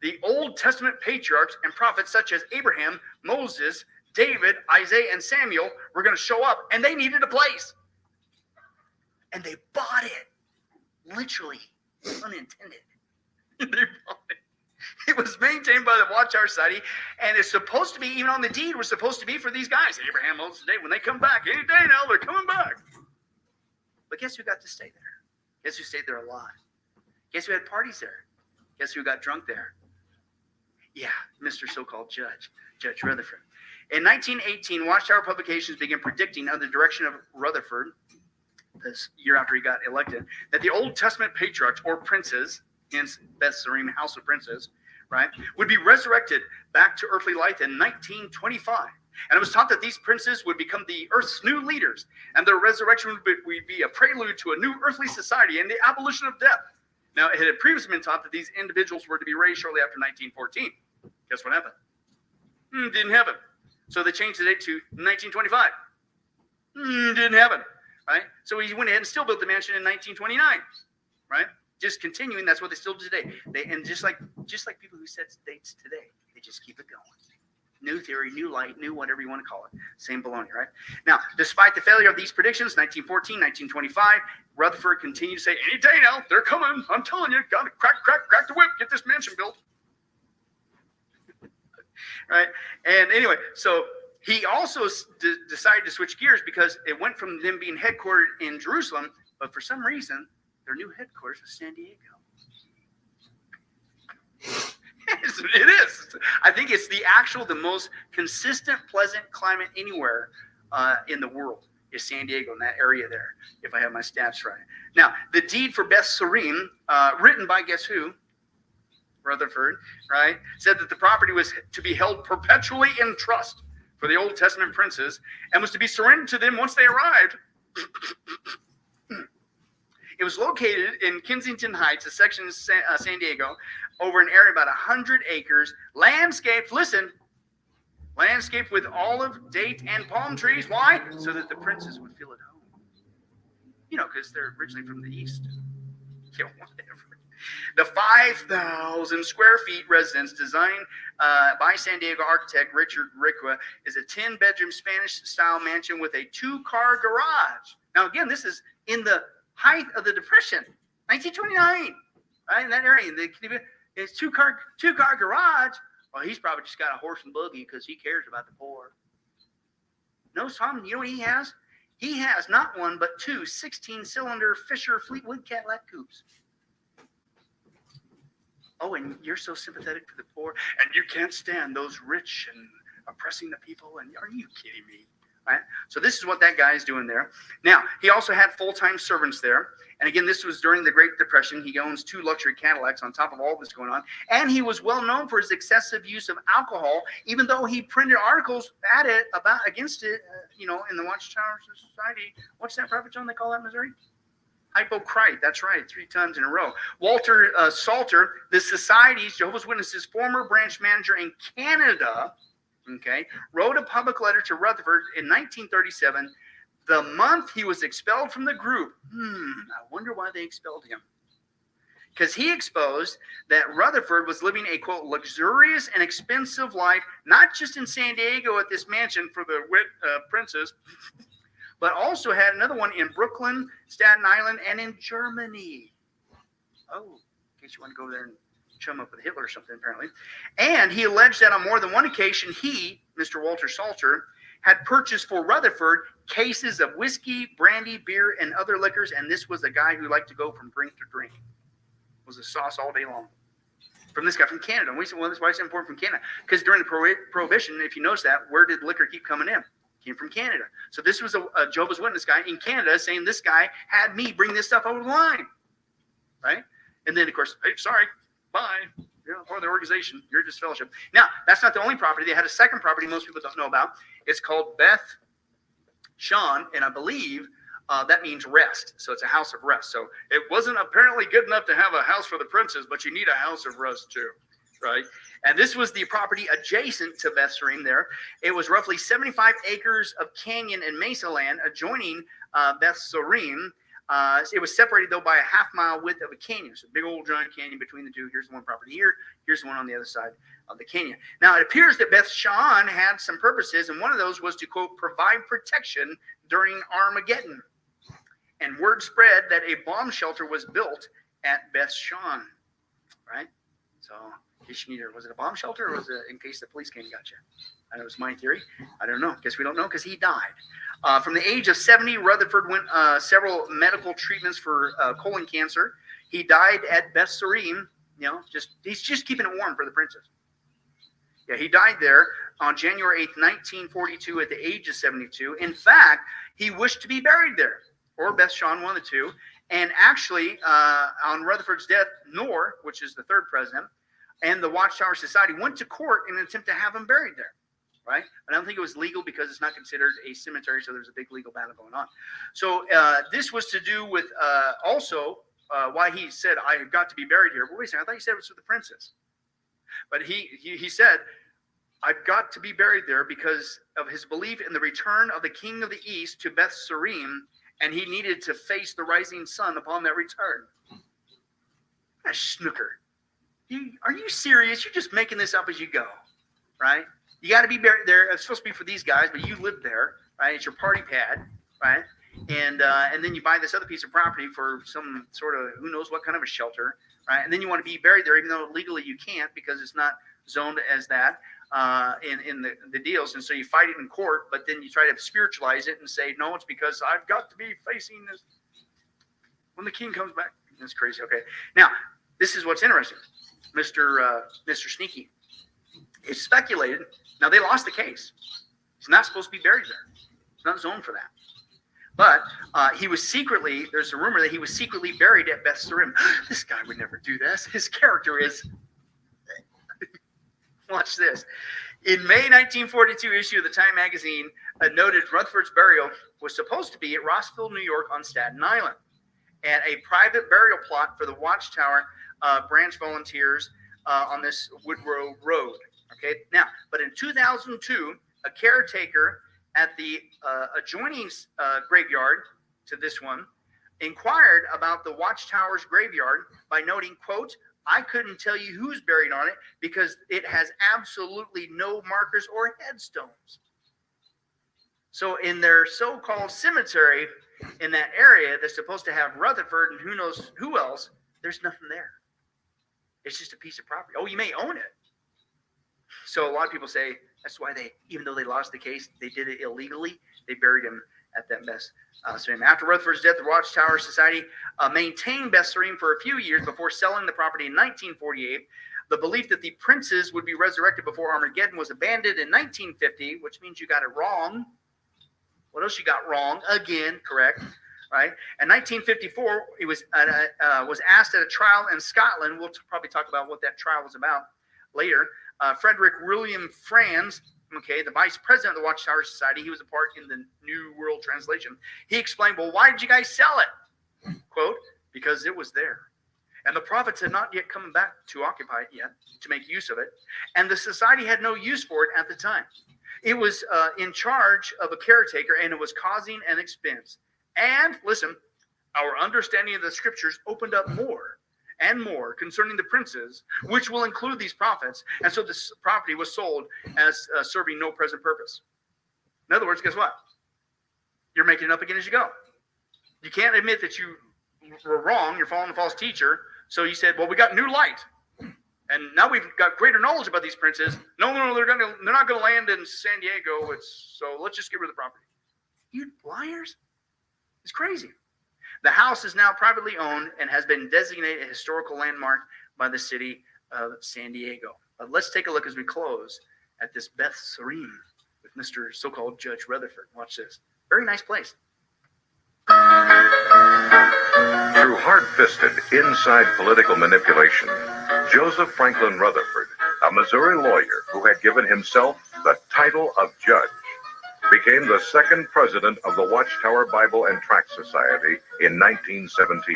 Speaker 2: the Old Testament patriarchs and prophets such as Abraham, Moses, David, Isaiah, and Samuel were going to show up, and they needed a place. And they bought it. Literally, unintended. They bought it. It was maintained by the Watchtower Society, and it's supposed to be, even on the deed, was supposed to be for these guys, Abraham, Moses, David. When they come back, any day now, they're coming back. But guess who got to stay there? Guess who stayed there a lot? Guess who had parties there? Guess who got drunk there? Yeah, Mr. So-called Judge Rutherford. In 1918, Watchtower Publications began predicting under the direction of Rutherford, this year after he got elected, that the Old Testament patriarchs or princes, hence Beth Sarim, House of Princes, right, would be resurrected back to earthly life in 1925. And it was taught that these princes would become the earth's new leaders, and their resurrection would be a prelude to a new earthly society and the abolition of death. Now, it had previously been taught that these individuals were to be raised shortly after 1914. Guess what happened? Didn't happen. So they changed the date to 1925. Didn't happen. Right? So he went ahead and still built the mansion in 1929. Right? Just continuing. That's what they still do today. And just like people who set dates today, they just keep it going. New theory, new light, new whatever you want to call it. Same baloney, right? Now, despite the failure of these predictions, 1914, 1925, Rutherford continued to say, any day now, they're coming. I'm telling you, got to crack the whip, get this mansion built. Right? And anyway, so he also decided to switch gears because it went from them being headquartered in Jerusalem, but for some reason, their new headquarters was San Diego. It is. I think it's the most consistent, pleasant climate anywhere in the world is San Diego, in that area there, if I have my stats right. Now, the deed for Beth Sarim, written by guess who? Rutherford, right, said that the property was to be held perpetually in trust for the Old Testament princes and was to be surrendered to them once they arrived. It was located in Kensington Heights, a section of San Diego, over an area about 100 acres, landscaped, listen, landscaped with olive, date, and palm trees. Why? So that the princes would feel at home. You know, because they're originally from the East. Yeah, whatever. The 5,000 square feet residence designed by San Diego architect Richard Ricua is a 10-bedroom Spanish-style mansion with a 2-car garage. Now, again, this is in the height of the Depression, 1929, right? In that area, it's 2-car garage. Well, he's probably just got a horse and buggy because he cares about the poor. No, Tom, you know what he has? He has not one, but 2 16-cylinder Fisher Fleetwood Cadillac coupes. Oh, and you're so sympathetic to the poor, and you can't stand those rich and oppressing the people. And are you kidding me? Right? So this is what that guy is doing there. Now, he also had full-time servants there. And again, this was during the Great Depression. He owns 2 luxury Cadillacs on top of all this going on. And he was well known for his excessive use of alcohol, even though he printed articles against it, in the Watchtower Society. What's that, Prophet John, they call that, Missouri? Hypocrite, that's right, 3 times in a row. Walter Salter, the Society's Jehovah's Witnesses former branch manager in Canada, wrote a public letter to Rutherford in 1937, the month he was expelled from the group. I wonder why they expelled him. Because he exposed that Rutherford was living a, quote, luxurious and expensive life, not just in San Diego at this mansion for the princes, but also had another one in Brooklyn, Staten Island, and in Germany. Oh, in case you want to go there and chum up with Hitler or something, apparently. And he alleged that on more than one occasion, he, Mr. Walter Salter, had purchased for Rutherford cases of whiskey, brandy, beer, and other liquors. And this was a guy who liked to go from drink to drink. It was a sauce all day long. From this guy from Canada. And we said, well, that's why it's important from Canada. Because during the Prohibition, if you notice that, where did liquor keep coming in? Came from Canada. So this was a Jehovah's Witness guy in Canada saying this guy had me bring this stuff over the line. Right? And then, of course, hey, sorry, bye. You're not part of the organization. You're just fellowship. Now, that's not the only property. They had a second property most people don't know about. It's called Beth Shan, and I believe that means rest. So it's a house of rest. So it wasn't apparently good enough to have a house for the princes, but you need a house of rest too. Right? And this was the property adjacent to Beth Sarim there. It was roughly 75 acres of canyon and mesa land adjoining Beth Sarim. It was separated, though, by a half-mile width of a canyon. So big old giant canyon between the two. Here's the one property here. Here's the one on the other side of the canyon. Now, it appears that Beth Shan had some purposes, and one of those was to, quote, provide protection during Armageddon. And word spread that a bomb shelter was built at Beth Shan, right? So, in case you need was it a bomb shelter or was it in case the police came and got you? I know it's my theory. I don't know. Guess we don't know because he died. From the age of 70, Rutherford went several medical treatments for colon cancer. He died at Beth Sarim. He's just keeping it warm for the princes. Yeah, he died there on January 8th, 1942, at the age of 72. In fact, he wished to be buried there, or Beth Shawn, one of the two. And actually, on Rutherford's death, Knorr, which is the third president, and the Watchtower Society went to court in an attempt to have him buried there, right? And I don't think it was legal because it's not considered a cemetery, so there's a big legal battle going on. So this was to do with also why he said, I have got to be buried here. But wait a second, I thought he said it was for the princess. But he said, I've got to be buried there because of his belief in the return of the king of the east to Beth Sarim, and he needed to face the rising sun upon that return. A snooker. Are you serious? You're just making this up as you go, right? You got to be buried there. It's supposed to be for these guys, but you live there, right? It's your party pad, right? And then you buy this other piece of property for some sort of who knows what kind of a shelter, right? And then you want to be buried there, even though legally you can't because it's not zoned as that in the deals. And so you fight it in court, but then you try to spiritualize it and say, no, it's because I've got to be facing this when the king comes back. That's crazy. Okay. Now, this is what's interesting. Mr. Sneaky. It's speculated. Now, they lost the case. He's not supposed to be buried there. It's not zoned for that. But he was secretly, there's a rumor that he was secretly buried at Beth Sarim. This guy would never do this. His character is, watch this. In May 1942 issue of the Time magazine, noted Rutherford's burial was supposed to be at Rossville, New York on Staten Island, and a private burial plot for the Watchtower branch volunteers on this Woodrow Road. Okay, now, but in 2002, a caretaker at the adjoining graveyard to this one inquired about the Watchtower's graveyard by noting, quote, I couldn't tell you who's buried on it because it has absolutely no markers or headstones. So in their so-called cemetery in that area that's supposed to have Rutherford and who knows who else, there's nothing there. It's just a piece of property. Oh, you may own it. So a lot of people say that's why they, even though they lost the case, they did it illegally. They buried him at that Beth Sarim. After Rutherford's death, the Watchtower Society maintained Beth Sarim for a few years before selling the property in 1948. The belief that the princes would be resurrected before Armageddon was abandoned in 1950, which means you got it wrong. What else you got wrong? Again, correct. Right. In 1954, it was asked at a trial in Scotland. We'll probably talk about what that trial was about later. Frederick William Franz, okay, the vice president of the Watchtower Society, he was a part in the New World Translation. He explained, well, why did you guys sell it? Quote, because it was there. And the prophets had not yet come back to occupy it yet, to make use of it. And the society had no use for it at the time. It was in charge of a caretaker, and it was causing an expense. And listen, our understanding of the scriptures opened up more and more concerning the princes, which will include these prophets. And so this property was sold as serving no present purpose. In other words, guess what? You're making it up again as you go. You can't admit that you were wrong. You're following a false teacher. So you said, well, we got new light. And now we've got greater knowledge about these princes. No, they're not going to land in San Diego. So let's just get rid of the property. You liars. It's crazy. The house is now privately owned and has been designated a historical landmark by the city of San Diego. But let's take a look as we close at this Beth Sarim with Mr. so-called Judge Rutherford. Watch this. Very nice place.
Speaker 3: Through hard-fisted, inside political manipulation, Joseph Franklin Rutherford, a Missouri lawyer who had given himself the title of judge, became the second president of the Watchtower Bible and Tract Society in 1917.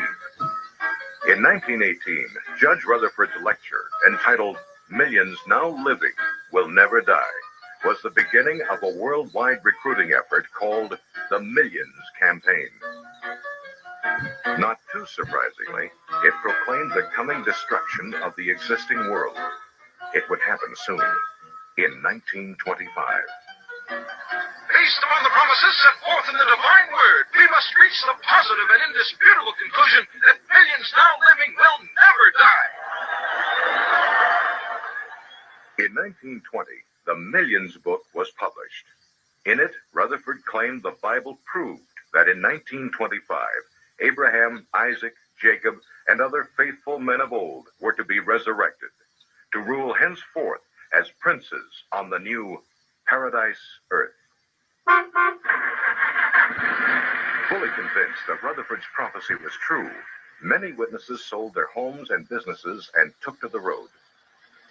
Speaker 3: In 1918, Judge Rutherford's lecture, entitled Millions Now Living Will Never Die, was the beginning of a worldwide recruiting effort called the Millions Campaign. Not too surprisingly, it proclaimed the coming destruction of the existing world. It would happen soon, in 1925.
Speaker 4: Based upon the promises set forth in the divine word, we must reach the positive and indisputable conclusion that millions now living will never die.
Speaker 3: In 1920, the Millions book was published. In it, Rutherford claimed the Bible proved that in 1925, Abraham, Isaac, Jacob, and other faithful men of old were to be resurrected, to rule henceforth as princes on the new Paradise Earth. Fully convinced that Rutherford's prophecy was true, many witnesses sold their homes and businesses and took to the road.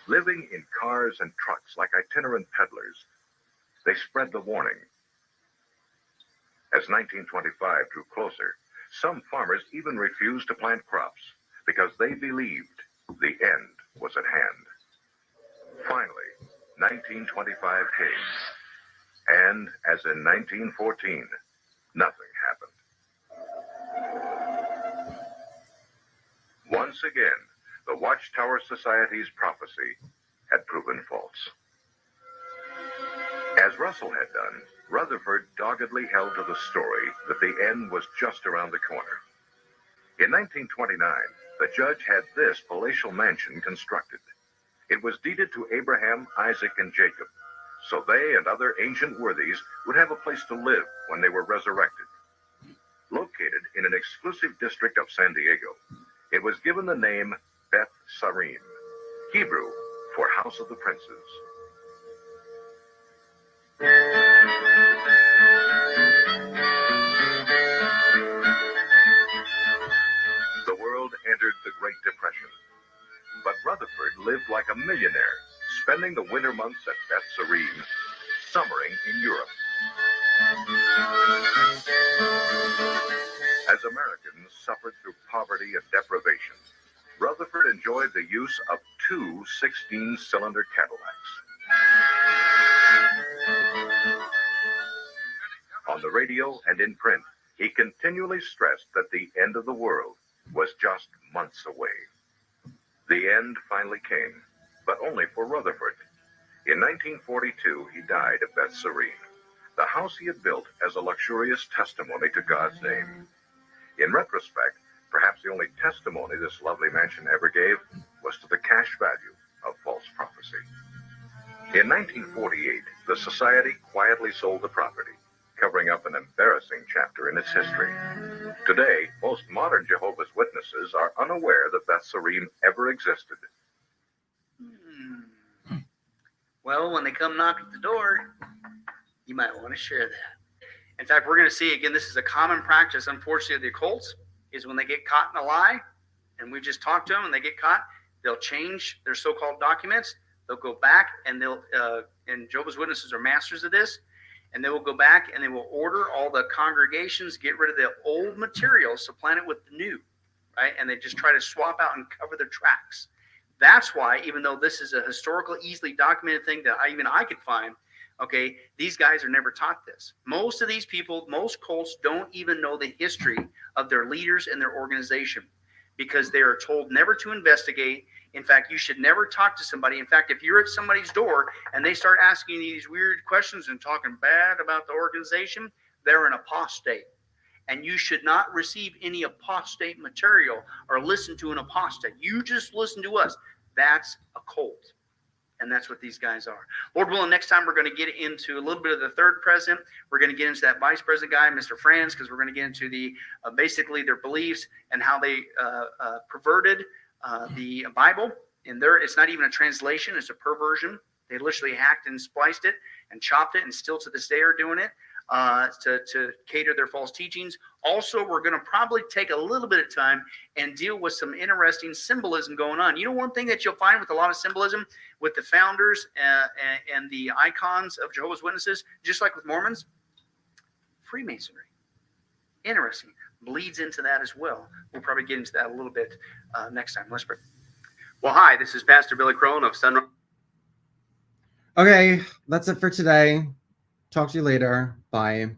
Speaker 3: Living in cars and trucks like itinerant peddlers, they spread the warning. As 1925 drew closer, some farmers even refused to plant crops because they believed the end was at hand. Finally, 1925 came, and as in 1914, nothing happened. Once again, the Watchtower Society's prophecy had proven false. As Russell had done, Rutherford doggedly held to the story that the end was just around the corner. In 1929, the judge had this palatial mansion constructed. It was deeded to Abraham, Isaac, and Jacob, so they and other ancient worthies would have a place to live when they were resurrected. Located in an exclusive district of San Diego, it was given the name Beth Sarim, Hebrew for House of the Princes. The world entered the Great Depression, but Rutherford lived like a millionaire, spending the winter months at Beth Sarim, summering in Europe. As Americans suffered through poverty and deprivation, Rutherford enjoyed the use of two 16-cylinder Cadillacs. On the radio and in print, he continually stressed that the end of the world was just months away. The end finally came, but only for Rutherford. In 1942, he died at Beth Sarim, the house he had built as a luxurious testimony to God's name. In retrospect, perhaps the only testimony this lovely mansion ever gave was to the cash value of false prophecy. In 1948, the Society quietly sold the property, covering up an embarrassing chapter in its history. Today, most modern Jehovah's Witnesses are unaware that Beth Sarim ever existed.
Speaker 2: Well, when they come knock at the door, you might want to share that. In fact, we're going to see, again, this is a common practice, unfortunately, of the occults, is when they get caught in a lie, and we just talk to them and they get caught, they'll change their so-called documents. They'll go back and and Jehovah's Witnesses are masters of this, and they will go back and they will order all the congregations, get rid of the old materials, supplant it with the new, right? And they just try to swap out and cover their tracks. That's why, even though this is a historical, easily documented thing that even I could find, okay, these guys are never taught this. Most of these people, most cults don't even know the history of their leaders and their organization because they are told never to investigate. In fact, you should never talk to somebody. In fact, if you're at somebody's door and they start asking you these weird questions and talking bad about the organization, they're an apostate. And you should not receive any apostate material or listen to an apostate. You just listen to us. That's a cult. And that's what these guys are. Lord willing, next time we're going to get into a little bit of the third president. We're going to get into that vice president guy, Mr. Franz, because we're going to get into the basically their beliefs and how they perverted the Bible. And it's not even a translation; it's a perversion. They literally hacked and spliced it and chopped it, and still to this day are doing it to cater their false teachings. Also, we're going to probably take a little bit of time and deal with some interesting symbolism going on. You know, one thing that you'll find with a lot of symbolism with the founders and the icons of Jehovah's Witnesses, just like with Mormons, Freemasonry. Interesting. Bleeds into that as well. We'll probably get into that a little bit next time. Let's pray. Well, hi, this is Pastor Billy Crone of Sunrise.
Speaker 1: Okay, that's it for today. Talk to you later. Bye.